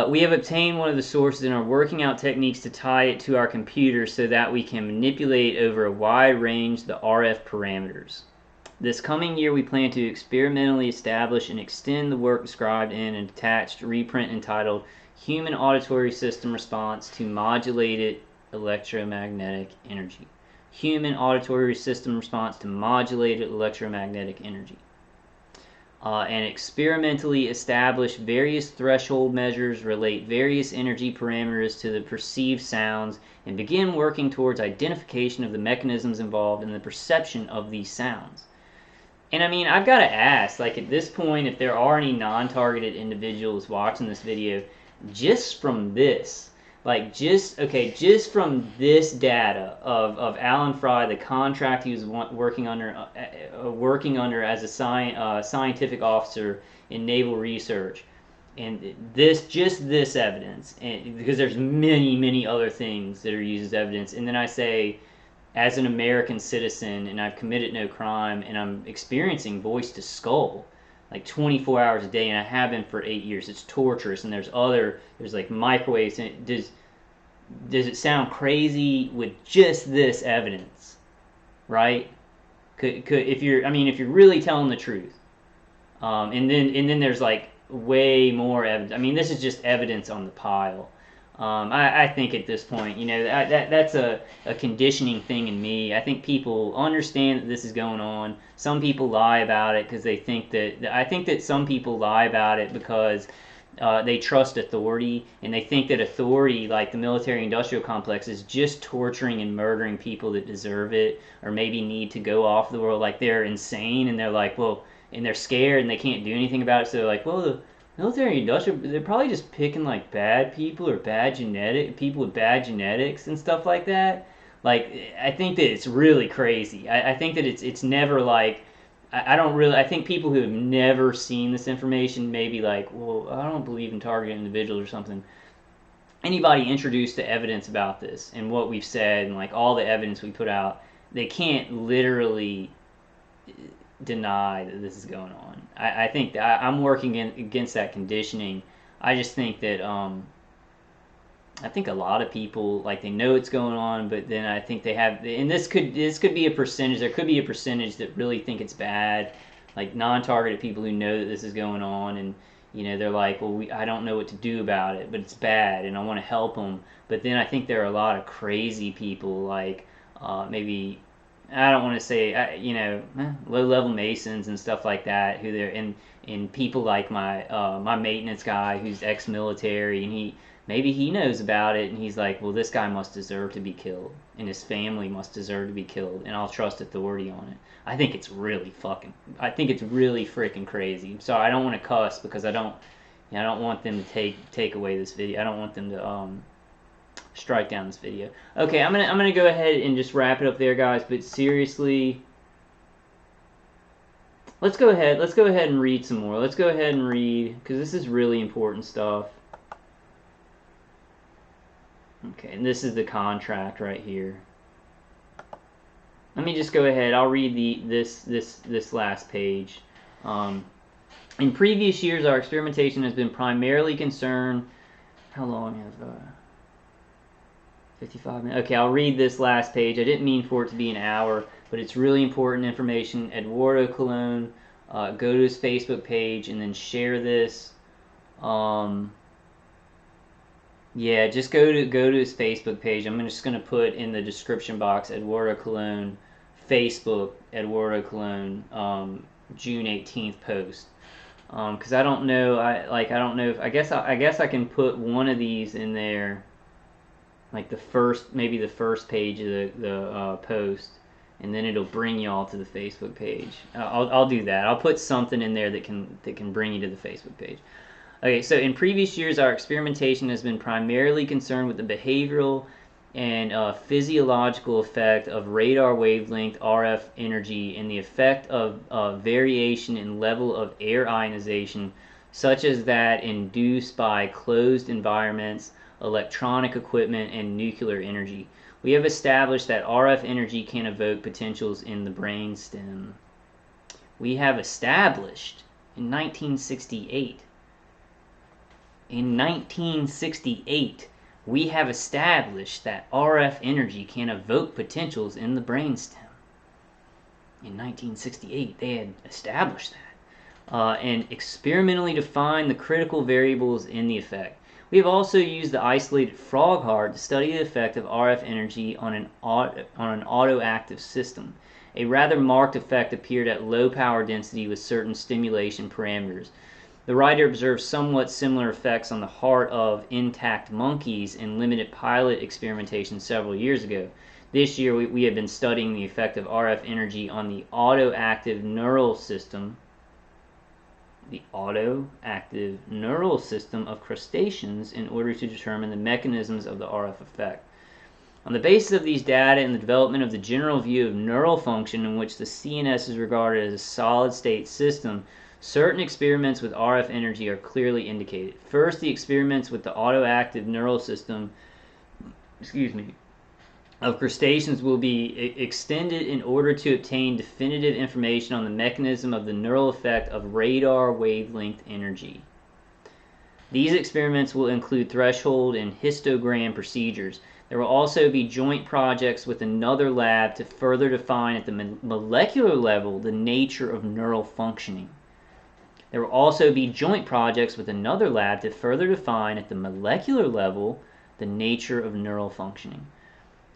We have obtained one of the sources and are working out techniques to tie it to our computer so that we can manipulate over a wide range the RF parameters. This coming year, we plan to experimentally establish and extend the work described in an attached reprint entitled Human Auditory System Response to Modulated Electromagnetic Energy. Human Auditory System Response to Modulated Electromagnetic Energy. And experimentally establish various threshold measures, relate various energy parameters to the perceived sounds, and begin working towards identification of the mechanisms involved in the perception of these sounds. And I've got to ask, like at this point, if there are any non-targeted individuals watching this video, just from this, just from this data of Allan Frey, the contract he was working under as a scientific officer in naval research, and this evidence, and because there's many other things that are used as evidence, and then I say, as an American citizen, and I've committed no crime, and I'm experiencing voice to skull like 24 hours a day, and I have been for 8 years. It's torturous, and there's like microwaves. And does it sound crazy with just this evidence, right? If you're really telling the truth, and then there's like way more evidence. This is just evidence on the pile. I think at this point, that's a conditioning thing in me. I think people understand that this is going on. Some people lie about it because they think that. I think that some people lie about it because they trust authority, and they think that authority, like the military-industrial complex, is just torturing and murdering people that deserve it, or maybe need to go off the world. Like they're insane, and they're like, well, and they're scared, and they can't do anything about it. So they're like, well, the military-industrial, they're probably just picking like bad people or people with bad genetics and stuff like that. Like, I think that it's really crazy. I think that it's never like, I think people who have never seen this information may be like, well, I don't believe in targeted individuals or something. Anybody introduced to evidence about this and what we've said and like all the evidence we put out, they can't literally deny that this is going on. I think that I'm working against that conditioning. I just think that I think a lot of people, like, they know it's going on, but then I think they have, and this could be a percentage. There could be a percentage that really think it's bad, like non-targeted people who know that this is going on, and they're like, well, I don't know what to do about it, but it's bad, and I want to help them. But then I think there are a lot of crazy people, like maybe, I don't want to say, low-level Masons and stuff like that, who they're, and people like my maintenance guy who's ex-military, and maybe he knows about it and he's like, well, this guy must deserve to be killed and his family must deserve to be killed and I'll trust authority on it. I think it's really freaking crazy. So I don't want to cuss because I don't want them to take away this video. I don't want them to strike down this video. Okay, I'm gonna go ahead and just wrap it up there, guys. But seriously, let's go ahead and read some more. Let's go ahead and read, because this is really important stuff. Okay, and this is the contract right here. Let me just go ahead. I'll read this last page. In previous years, our experimentation has been primarily concerned. How long have 55 minutes? Okay, I'll read this last page. I didn't mean for it to be an hour, but it's really important information. Eduardo Colon, go to his Facebook page and then share this. Yeah, just go to his Facebook page. I'm just gonna put in the description box Eduardo Colon, Facebook, Eduardo Colon, June 18th post. Because I don't know, I don't know if I guess I can put one of these in there, like maybe the first page of the post, and then it'll bring y'all to the Facebook page. I'll do that. I'll put something in there that can bring you to the Facebook page. Okay, so in previous years, our experimentation has been primarily concerned with the behavioral and physiological effect of radar wavelength RF energy and the effect of variation in level of air ionization, such as that induced by closed environments, electronic equipment, and nuclear energy. We have established that RF energy can evoke potentials in the brainstem. We have established in 1968. In 1968, we have established that RF energy can evoke potentials in the brainstem. In 1968, they had established that and experimentally defined the critical variables in the effect. We have also used the isolated frog heart to study the effect of RF energy on an autoactive system. A rather marked effect appeared at low power density with certain stimulation parameters. The writer observed somewhat similar effects on the heart of intact monkeys in limited pilot experimentation several years ago. This year, we have been studying the effect of RF energy on the autoactive neural system of crustaceans in order to determine the mechanisms of the RF effect. On the basis of these data and the development of the general view of neural function in which the CNS is regarded as a solid-state system, certain experiments with RF energy are clearly indicated. First, the experiments with the autoactive neural system of crustaceans will be extended in order to obtain definitive information on the mechanism of the neural effect of radar wavelength energy. These experiments will include threshold and histogram procedures. There will also be joint projects with another lab to further define at the molecular level the nature of neural functioning. There will also be joint projects with another lab to further define at the molecular level the nature of neural functioning.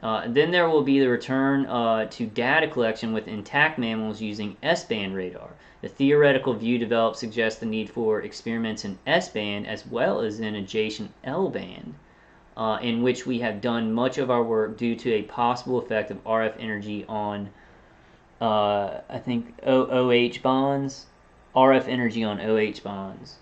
Then there will be the return to data collection with intact mammals using S-band radar. The theoretical view developed suggests the need for experiments in S-band as well as in adjacent L-band, in which we have done much of our work due to a possible effect of RF energy on, I think, OH bonds. RF energy on OH bonds.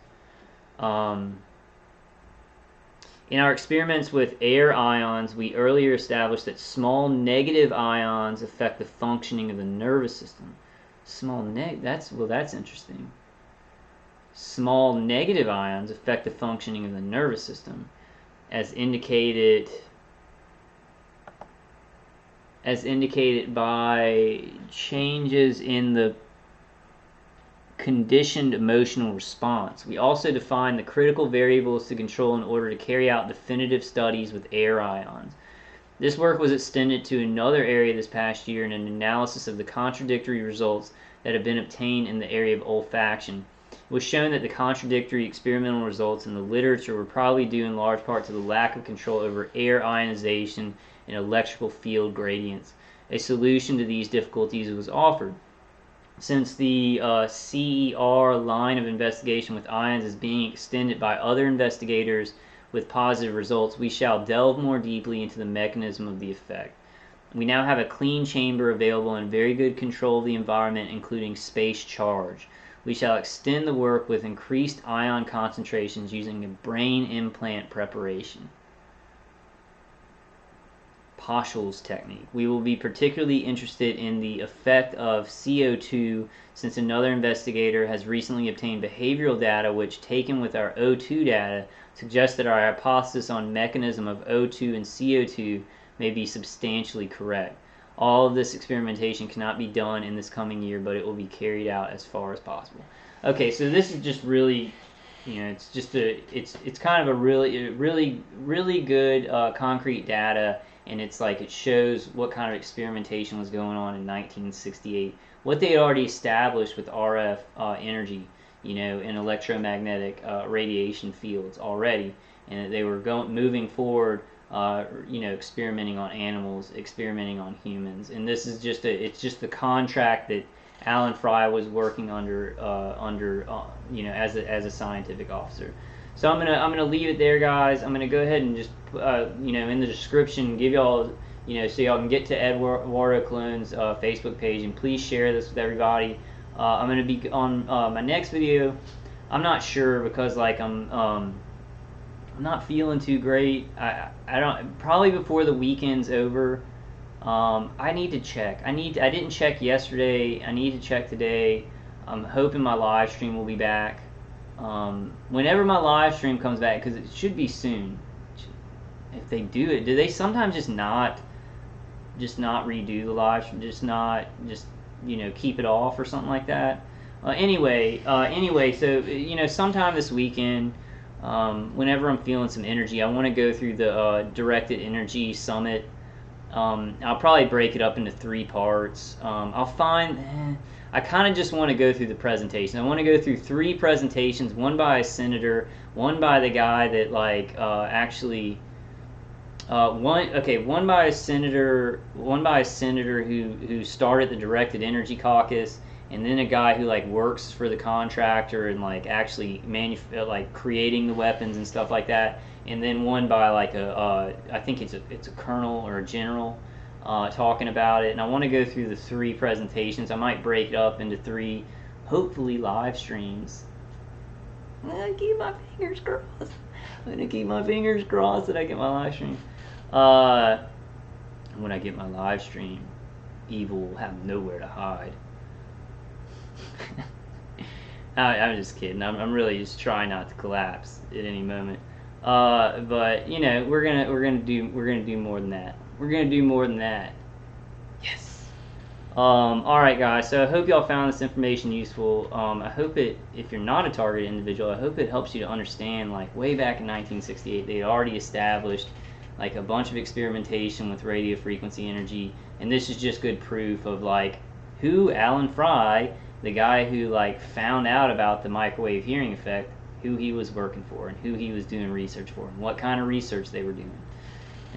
In our experiments with air ions, we earlier established that small negative ions affect the functioning of the nervous system. That's interesting. Small negative ions affect the functioning of the nervous system, as indicated by changes in the conditioned emotional response. We also defined the critical variables to control in order to carry out definitive studies with air ions. This work was extended to another area this past year in an analysis of the contradictory results that have been obtained in the area of olfaction. It was shown that the contradictory experimental results in the literature were probably due in large part to the lack of control over air ionization and electrical field gradients. A solution to these difficulties was offered. Since the CER line of investigation with ions is being extended by other investigators with positive results, we shall delve more deeply into the mechanism of the effect. We now have a clean chamber available and very good control of the environment, including space charge. We shall extend the work with increased ion concentrations using a brain implant preparation. Paschal's technique. We will be particularly interested in the effect of CO2, since another investigator has recently obtained behavioral data which, taken with our O2 data, suggests that our hypothesis on mechanism of O2 and CO2 may be substantially correct. All of this experimentation cannot be done in this coming year, but it will be carried out as far as possible. Okay, so this is just really, it's kind of a really good concrete data, and it's like it shows what kind of experimentation was going on in 1968, what they had already established with RF energy, in electromagnetic radiation fields already, and they were moving forward. Experimenting on animals, experimenting on humans, and this is just the contract that Allan Frey was working under, as a scientific officer. So I'm gonna leave it there, guys. I'm gonna go ahead and just in the description give y'all so y'all can get to Eduardo Colon's Facebook page, and please share this with everybody. I'm gonna be on my next video. I'm not sure because I'm not feeling too great. I don't, probably before the weekend's over. I need to check. I didn't check yesterday. I need to check today. I'm hoping my live stream will be back. Whenever my live stream comes back, because it should be soon. If they do it, do they sometimes just not redo the live stream? Just keep it off or something like that. Anyway, so sometime this weekend. Whenever I'm feeling some energy, I want to go through the Directed Energy Summit. I'll probably break it up into 3 parts. I kind of just want to go through the presentation. I want to go through 3 presentations, one by a senator, one by the guy that one by a senator who started the Directed Energy Caucus, and then a guy who works for the contractor and actually creating the weapons and stuff like that, and then one by I think it's a colonel or a general talking about it. And I want to go through the 3 presentations. I might break it up into 3, hopefully live streams. I'm gonna keep my fingers crossed. That I get my live stream. When I get my live stream, evil will have nowhere to hide. I'm just kidding. I'm really just trying not to collapse at any moment. But we're gonna do more than that. Yes. All right, guys. So I hope y'all found this information useful. I hope it, if you're not a target individual, I hope it helps you to understand. Way back in 1968, they already established a bunch of experimentation with radio frequency energy, and this is just good proof of who Allan Frey, the guy who found out about the microwave hearing effect, who he was working for and who he was doing research for and what kind of research they were doing.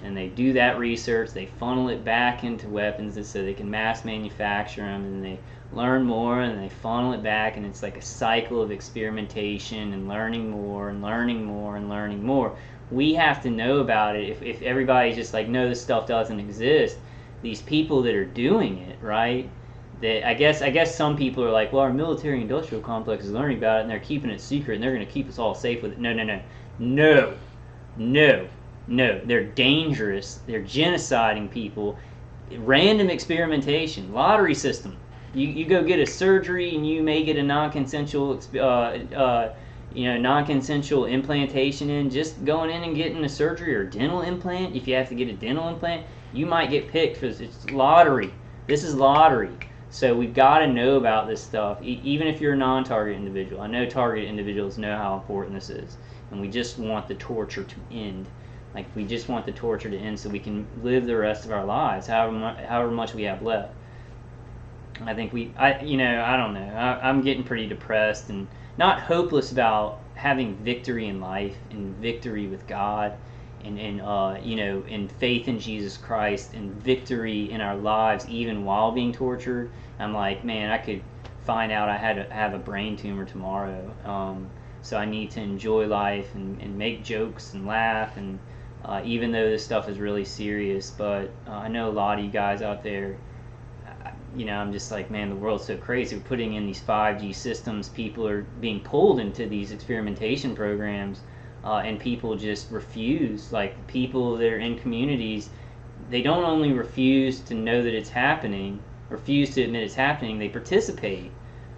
And they do that research, they funnel it back into weapons so they can mass manufacture them, and they learn more and they funnel it back, and it's a cycle of experimentation and learning more and learning more and learning more. We have to know about it. If everybody's just no, this stuff doesn't exist, these people that are doing it, right? That I guess some people are well, our military-industrial complex is learning about it and they're keeping it secret and they're going to keep us all safe with it. No. They're dangerous. They're genociding people. Random experimentation, lottery system. You go get a surgery and you may get a non-consensual non-consensual implantation in. Just going in and getting a surgery or a dental implant. If you have to get a dental implant, you might get picked because it's lottery. This is lottery. So we've got to know about this stuff, even if you're a non-target individual. I know target individuals know how important this is, and we just want the torture to end. We just want the torture to end so we can live the rest of our lives, however much we have left. I think I don't know. I'm getting pretty depressed and not hopeless about having victory in life and victory with God, and faith in Jesus Christ and victory in our lives even while being tortured. I'm man, I could find out I had to have a brain tumor tomorrow. So I need to enjoy life and make jokes and laugh, and even though this stuff is really serious. But I know a lot of you guys out there, I'm just like, man, the world's so crazy. We're putting in these 5G systems. People are being pulled into these experimentation programs, and people just refuse. Like, people that are in communities, they don't only refuse to know that it's happening, refuse to admit it's happening, they participate.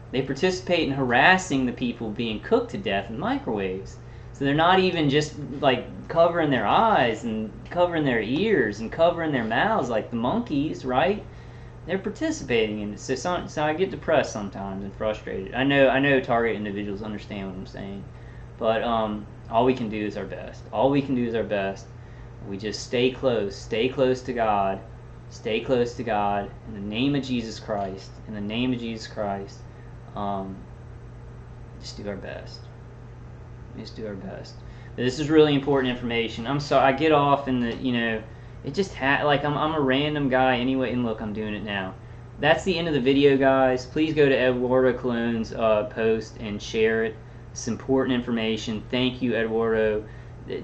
They participate in harassing the people being cooked to death in microwaves. So they're not even just like covering their eyes and covering their ears and covering their mouths like the monkeys, right? They're participating in it. So I get depressed sometimes and frustrated. I know target individuals understand what I'm saying, but all we can do is our best. All we can do is our best. We just stay close to God, stay close to God in the name of Jesus Christ. In the name of Jesus Christ, just do our best. Just do our best. But this is really important information. I'm sorry I get off in the it just like I'm a random guy anyway, and look, I'm doing it now. That's the end of the video, guys. Please go to Eduardo Colon's post and share it. It's important information. Thank you, Eduardo,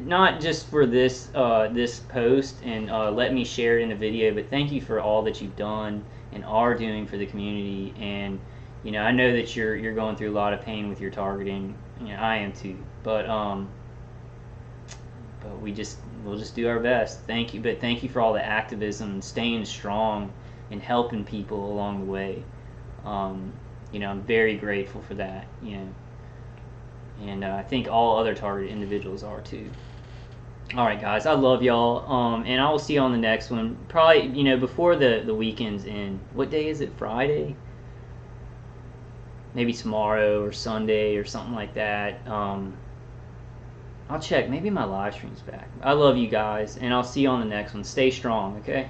not just for this this post and let me share it in a video, but thank you for all that you've done and are doing for the community. And I know that you're going through a lot of pain with your targeting. I am too, but we'll just do our best. Thank you, but thank you for all the activism and staying strong and helping people along the way. I'm very grateful for that. And I think all other targeted individuals are too. All right, guys, I love y'all. And I will see you on the next one. Probably, before the weekend's end. What day is it? Friday? Maybe tomorrow or Sunday or something like that. I'll check. Maybe my live stream's back. I love you guys, and I'll see you on the next one. Stay strong, okay?